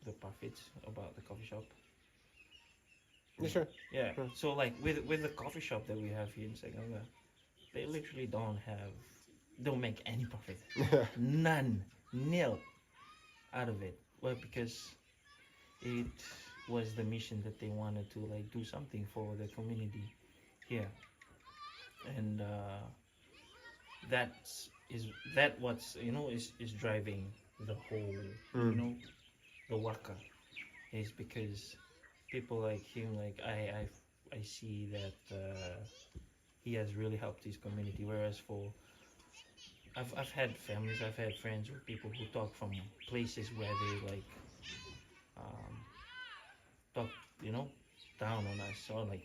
the profits about the coffee shop? Yeah, sure. Yeah. So like with the coffee shop that we have here in Saganga, they literally don't make any profit. None. Nil out of it. Well, because it was the mission that they wanted to like do something for the community here. And what's is driving the whole the waka, is because people like him, like I see that he has really helped his community. Whereas I've had families, I've had friends with people who talk from places where they like talk down on us, or like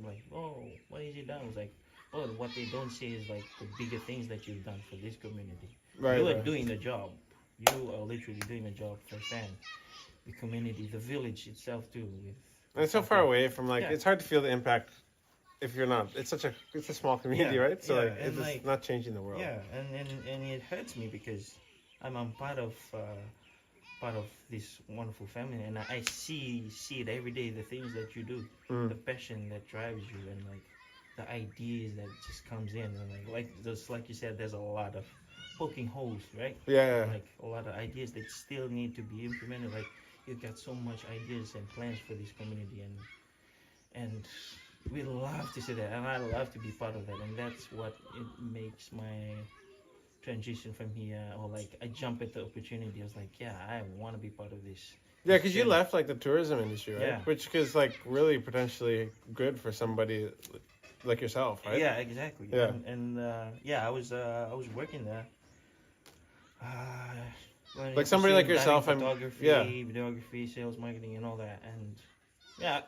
like, oh, why is it down? It's like, oh, what they don't see is like the bigger things that you've done for this community. Right, You are right. doing the job. You are literally doing the job firsthand. The community, the village itself too. And it's so far away from like, Yeah. it's hard to feel the impact if you're not. It's a small community, Yeah, right? So yeah, like, and it's like- not changing the world. Yeah, and it hurts me because I'm part of this wonderful family, and I see it every day. The things that you do, the passion that drives you, and like the ideas that just comes in, and like you said, there's a lot of poking holes, right? Yeah. Like a lot of ideas that still need to be implemented. Like you've got so much ideas and plans for this community, and we love to see that, and I love to be part of that, and that's what it makes my transition from here, or like I jump at the opportunity. I was like, yeah, I want to be part of this. Yeah, because you journey. left like the tourism industry, right? Yeah. Which is like really potentially good for somebody like yourself, right? Yeah, exactly. Yeah. And I was working there. Like somebody like yourself, photography, yeah. videography, sales, marketing, and all that. And yeah,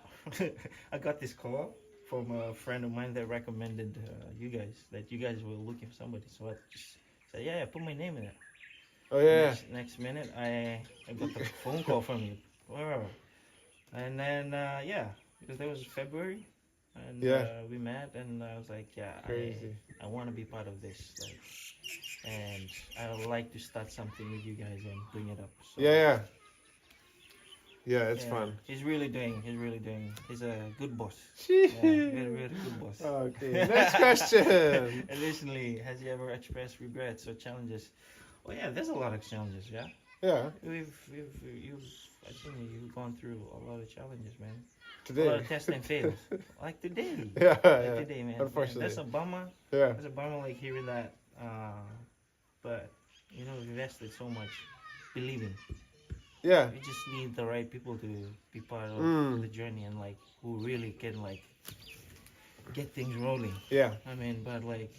I got this call from a friend of mine that recommended you guys were looking for somebody. So I just said, yeah, put my name in it. Oh yeah. Next minute, I got the phone call from you. Wow. And then because that was February, and Yeah. we met, and I was like, yeah, Crazy. I want to be part of this, like, and I would like to start something with you guys and bring it up. So, Yeah. It's yeah, fun. He's really doing. He's a good boss. Yeah, very good boss. Okay. Next question. Additionally, has he ever expressed regrets or challenges? Oh yeah, there's a lot of challenges. Yeah, Yeah. I think you've gone through a lot of challenges, man. A lot Today. of tests and fails, like today. Yeah. Like today, man. Unfortunately. That's a bummer. Yeah. That's a bummer, like hearing that. But you know, we invested so much, believing. Yeah. We just need the right people to be part of the journey, and like who really can like get things rolling. Yeah. I mean, but like,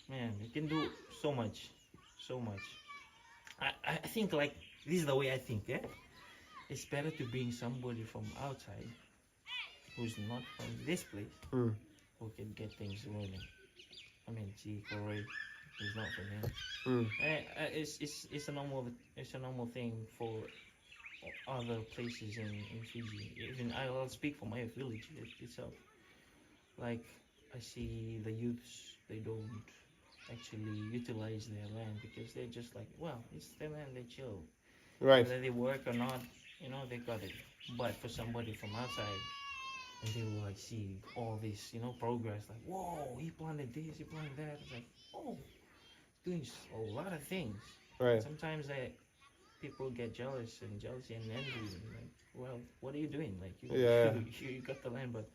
man, we can do so much. I think like this is the way I think. Yeah, it's better to bring somebody from outside who's not from this place who can get things rolling. I mean, see, Corey is not from here. It's a normal thing for other places in Fiji. Even I'll speak for my village itself. Like I see the youths, they don't actually utilize their land because they're just like, well, it's their land, they chill. Right. Whether they work or not, you know, they got it. But for somebody from outside, and they will like see all this, you know, progress. Like, whoa, he planted this, he planted that. It's like, oh, doing a lot of things. Right. Sometimes people get jealous and jealousy and envy. And like, well, what are you doing? Like, you got the land, but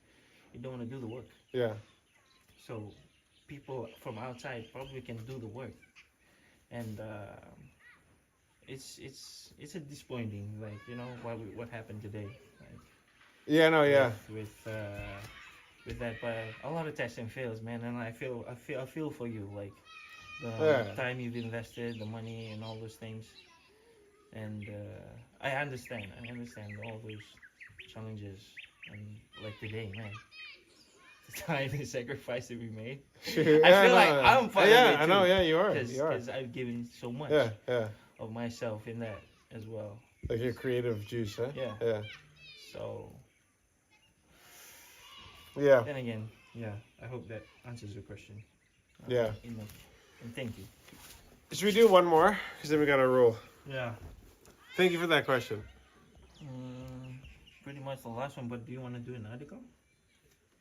you don't want to do the work. Yeah. So people from outside probably can do the work, and it's a disappointing, like, you know, what happened today. Like, Yeah. No. Yeah. With that, but a lot of tests and fails, man, and I feel for you, like the time you've invested, the money, and all those things, and I understand all those challenges, and like today, man, the time and sacrifice that we made. I feel like I'm part of it too. I know. Yeah, you are. Because I've given so much Yeah. of myself in that as well. Like your creative juice, huh? Yeah. Yeah. So Yeah. then again, yeah, I hope that answers your question. Yeah. Enough. And thank you. Should we do one more? Because then we got to roll. Yeah. Thank you for that question. Pretty much the last one, but do you want to do an article?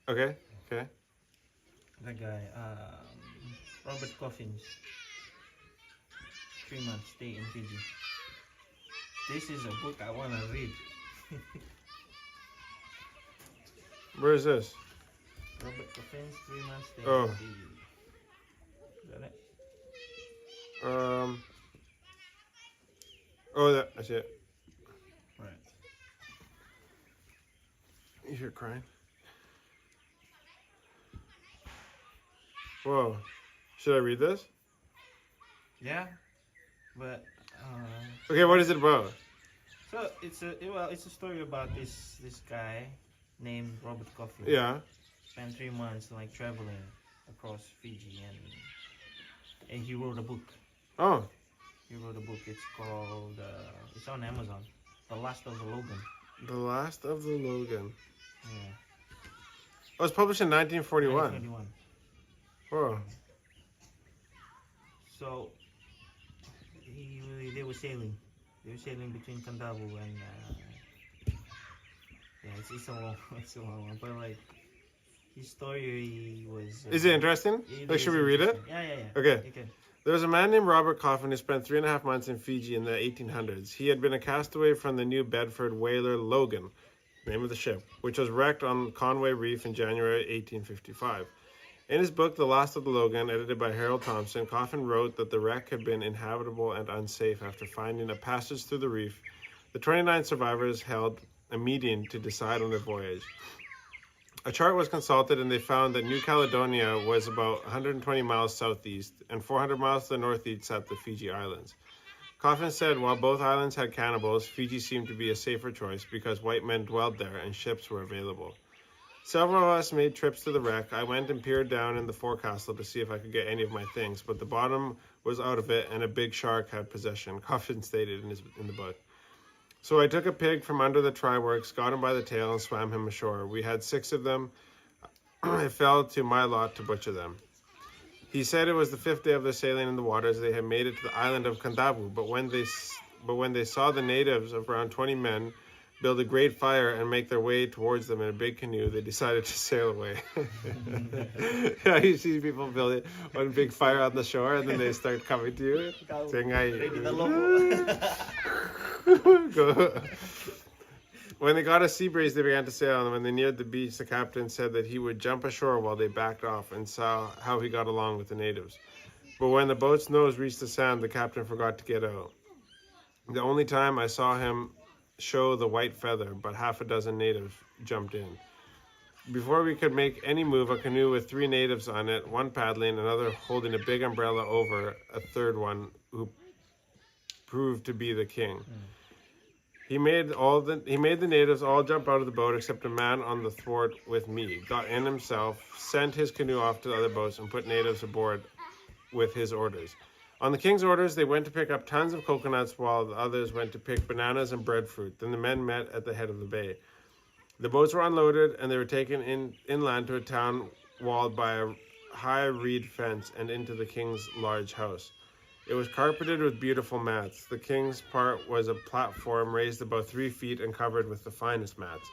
Okay. That guy, Robert Coffin's 3 months stay in Fiji. This is a book I want to read. Where is this? Robert Coffin's 3 months stay Oh. in Fiji. Is that it? Oh, that's it. Right. You hear crying? Whoa. Should I read this? Yeah, but Okay, what is it about? so it's a story about this guy named Robert Coffin. Yeah. Spent 3 months like traveling across Fiji, and he wrote a book. Oh. He wrote a book. It's called it's on Amazon. The Last of the Logan. The Last of the Logan. Yeah. It was published in 1941. 1921. Whoa. So they were sailing. They were sailing between Kandavu and yeah, it's a long one. But like his story was. Is it interesting? Like, should we read it? Yeah. Okay. You can. There was a man named Robert Coffin who spent 3.5 months in Fiji in the 1800s. He had been a castaway from the New Bedford whaler Logan, name of the ship, which was wrecked on Conway Reef in January 1855. In his book, The Last of the Logan, edited by Harold Thompson, Coffin wrote that the wreck had been inhabitable and unsafe after finding a passage through the reef. The 29 survivors held a meeting to decide on their voyage. A chart was consulted, and they found that New Caledonia was about 120 miles southeast, and 400 miles to the northeast sat the Fiji Islands. Coffin said while both islands had cannibals, Fiji seemed to be a safer choice because white men dwelled there and ships were available. Several of us made trips to the wreck. I went and peered down in the forecastle to see if I could get any of my things, but the bottom was out of it and a big shark had possession, Coffin stated in the book. So I took a pig from under the try-works, got him by the tail, and swam him ashore. We had 6 of them. It fell to my lot to butcher them. He said it was the 5th day of their sailing in the waters. They had made it to the island of Kandavu, but when they saw the natives of around 20 men build a great fire and make their way towards them in a big canoe, they decided to sail away. Yeah, you see people build one big fire on the shore, and then they start coming to you, saying, Go. When they got a sea breeze, they began to sail, and when they neared the beach, the captain said that he would jump ashore while they backed off and saw how he got along with the natives. But when the boat's nose reached the sand, the captain forgot to get out. The only time I saw him show the white feather, but half a dozen natives jumped in. Before we could make any move, a canoe with 3 natives on it, one paddling, another holding a big umbrella over a third one, who proved to be the king. He made the natives all jump out of the boat except a man on the thwart with me, got in himself, sent his canoe off to the other boats, and put natives aboard with his orders. On the king's orders, they went to pick up tons of coconuts while the others went to pick bananas and breadfruit. Then the men met at the head of the bay. The boats were unloaded and they were taken inland to a town walled by a high reed fence and into the king's large house. It was carpeted with beautiful mats. The king's part was a platform raised about 3 feet and covered with the finest mats.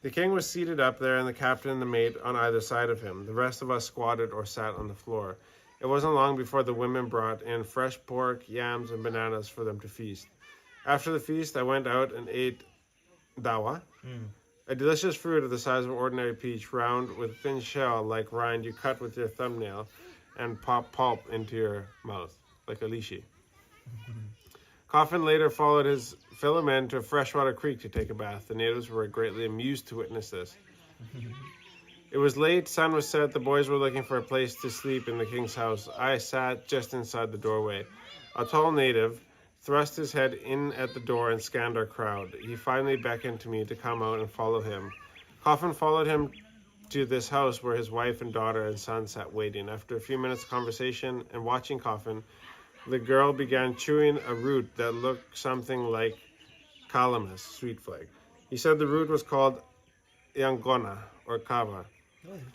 The king was seated up there, and the captain and the mate on either side of him. The rest of us squatted or sat on the floor. It wasn't long before the women brought in fresh pork, yams, and bananas for them to feast. After the feast, I went out and ate dawa, a delicious fruit of the size of an ordinary peach, round with thin shell like rind you cut with your thumbnail and pop pulp into your mouth, like a lychee. Coffin later followed his fellow men to a freshwater creek to take a bath. The natives were greatly amused to witness this. It was late, sun was set, the boys were looking for a place to sleep in the king's house. I sat just inside the doorway. A tall native thrust his head in at the door and scanned our crowd. He finally beckoned to me to come out and follow him. Coffin followed him to this house where his wife and daughter and son sat waiting. After a few minutes of conversation and watching Coffin, the girl began chewing a root that looked something like calamus, sweet flag. He said the root was called yangona, or kava.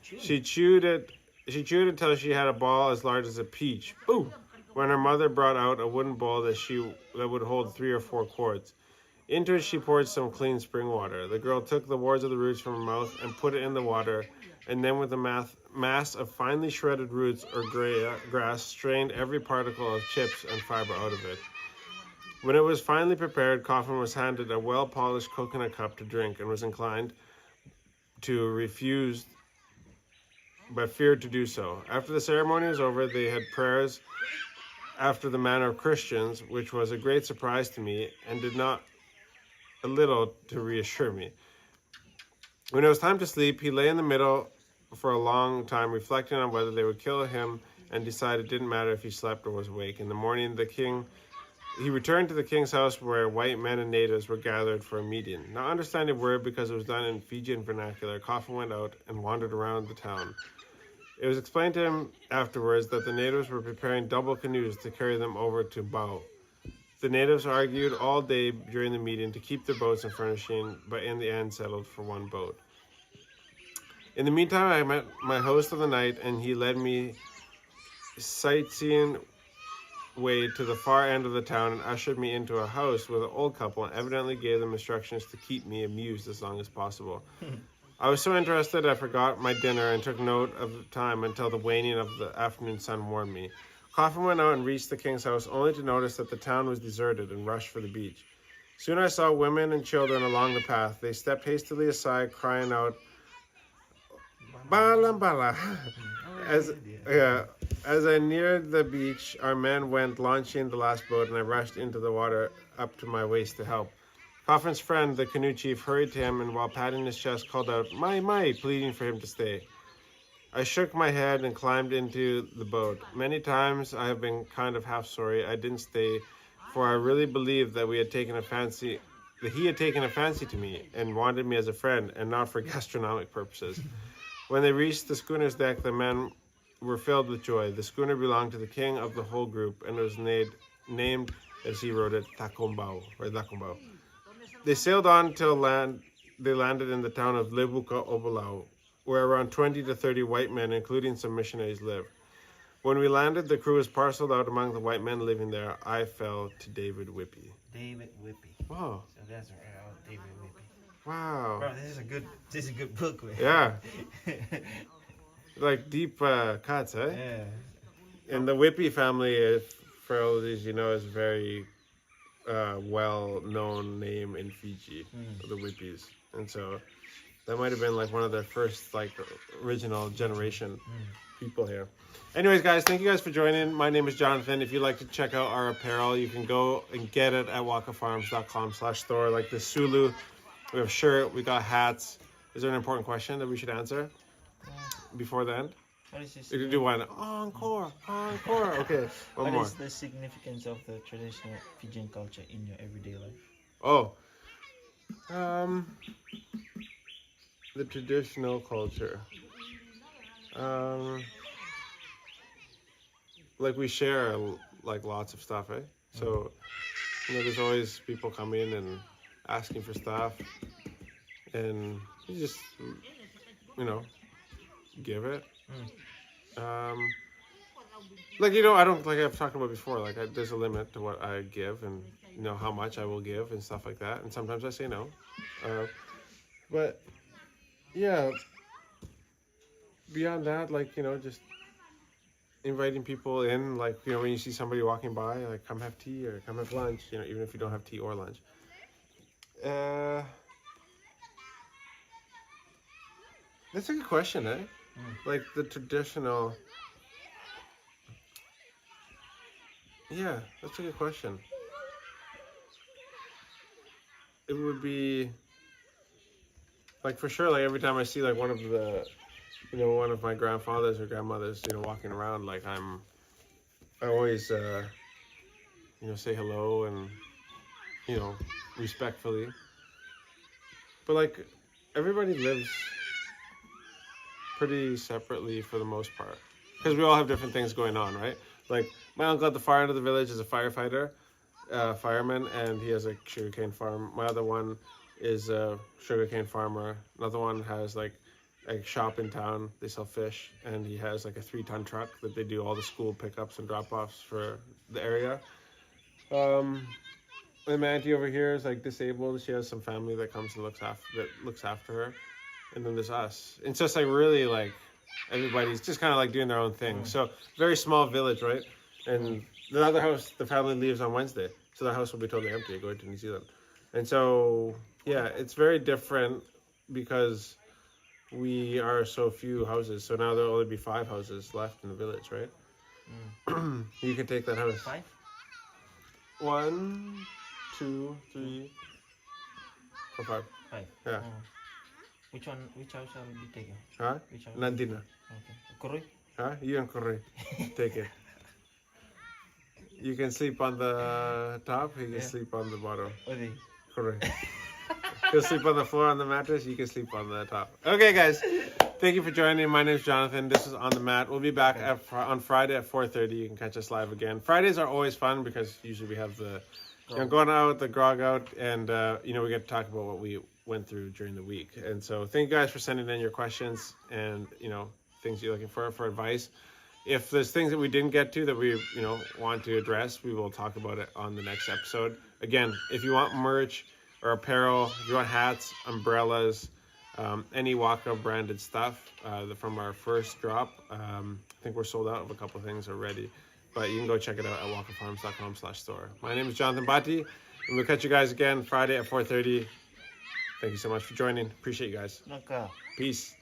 She chewed it till she had a ball as large as a peach. Ooh! When her mother brought out a wooden bowl that would hold 3 or 4 quarts. Into it she poured some clean spring water. The girl took the wards of the roots from her mouth and put it in the water, and then with a mass of finely shredded roots or grass strained every particle of chips and fiber out of it. When it was finally prepared, Coffin was handed a well-polished coconut cup to drink and was inclined to refuse, but feared to do so. After the ceremony was over, they had prayers after the manner of Christians, which was a great surprise to me and did not a little to reassure me. When it was time to sleep, he lay in the middle for a long time, reflecting on whether they would kill him, and decided it didn't matter if he slept or was awake. In the morning, he returned to the king's house where white men and natives were gathered for a meeting. Not understanding a word because it was done in Fijian vernacular, Coffin went out and wandered around the town. It was explained to him afterwards that the natives were preparing double canoes to carry them over to Bao. The natives argued all day during the meeting to keep their boats and furnishing, but in the end settled for one boat. In the meantime, I met my host of the night, and he led me sightseeing way to the far end of the town and ushered me into a house with an old couple and evidently gave them instructions to keep me amused as long as possible. I was so interested I forgot my dinner and took note of the time until the waning of the afternoon sun warned me. Coffin went out and reached the king's house only to notice that the town was deserted and rushed for the beach. Soon I saw women and children along the path. They stepped hastily aside, crying out, "Bala bala." As I neared the beach, our men went launching the last boat, and I rushed into the water up to my waist to help. Coffin's friend, the canoe chief, hurried to him, and while patting his chest, called out, "My," pleading for him to stay. I shook my head and climbed into the boat. Many times I have been kind of half sorry I didn't stay, for I really believed that he had taken a fancy to me and wanted me as a friend and not for gastronomic purposes. When they reached the schooner's deck, the men were filled with joy. The schooner belonged to the king of the whole group and was named, as he wrote it, Takombao, or Dakombao. They sailed on till land. They landed in the town of Lebuka Obalau, where around 20 to 30 white men, including some missionaries, lived. When we landed, the crew was parceled out among the white men living there. I fell to David Whippy. David Whippy. Wow. So that's David Whippy. Wow. Bro, this is a good book, man. Yeah. Like deep cuts, eh? Yeah. And the Whippy family, for all of these, you know, is very well-known name in Fiji, the Whippies. And so that might have been like one of their first like original generation people here. Anyways, guys, thank you guys for joining. My name is Jonathan. If you'd like to check out our apparel, you can go and get it at wakafarms.com/store. Like the Sulu, we have a shirt, we got hats. Is there an important question that we should answer before the end? What is this? You can do one. Encore. Okay, one more. What is the significance of the traditional Fijian culture in your everyday life? Oh, the traditional culture. Like we share like lots of stuff, eh? So, you know, there's always people coming and asking for stuff, and you just, you know, give it. Like, you know, I don't, like I've talked about before, like there's a limit to what I give and, you know, how much I will give and stuff like that. And sometimes I say no. But yeah, beyond that, like, you know, just inviting people in, like, you know, when you see somebody walking by, like, come have tea or come have lunch, you know, even if you don't have tea or lunch. That's a good question, eh? Like the traditional. Yeah, that's a good question. It would be like, for sure, like every time I see like one of the, you know, one of my grandfathers or grandmothers, you know, walking around, like I always, you know, say hello and, you know, respectfully. But like everybody lives pretty separately for the most part, because we all have different things going on, right? Like my uncle at the far end of the village is a firefighter, fireman, and he has a sugarcane farm. My other one is a sugarcane farmer. Another one has like a shop in town. They sell fish, and he has like a 3-ton truck that they do all the school pickups and drop-offs for the area. And my auntie over here is like disabled. She has some family that comes and looks after her. And then there's us. It's just like really like everybody's just kind of like doing their own thing. So very small village, right? And the other house, the family leaves on Wednesday, so the house will be totally empty going to New Zealand. And so yeah, it's very different because we are so few houses. So now there'll only be 5 houses left in the village, right? You can take that house. 5? 1, 2, 3, 4, 5. 5. Yeah. Which house shall we be taking? Huh? Which house? Nandina. Okay. Koroi? Huh? You and Corey. Take it. You can sleep on the top, he can sleep on the bottom. Okay. Correct. He'll sleep on the floor on the mattress, you can sleep on the top. Okay, guys. Thank you for joining. My name is Jonathan. This is On The Mat. We'll be back on Friday at 4:30. You can catch us live again. Fridays are always fun because usually we have the going out, the grog out, and you know, we get to talk about what we went through during the week. And so thank you guys for sending in your questions and, you know, things you're looking for advice. If there's things that we didn't get to that we, you know, want to address, we will talk about it on the next episode. Again, if you want merch or apparel, if you want hats, umbrellas, any Waka branded stuff from our first drop, I think we're sold out of a couple of things already, but you can go check it out at wakafarms.com/store. My name is Jonathan Bati, and we'll catch you guys again Friday at 4:30. Thank you so much for joining. Appreciate you guys. Naka. Peace.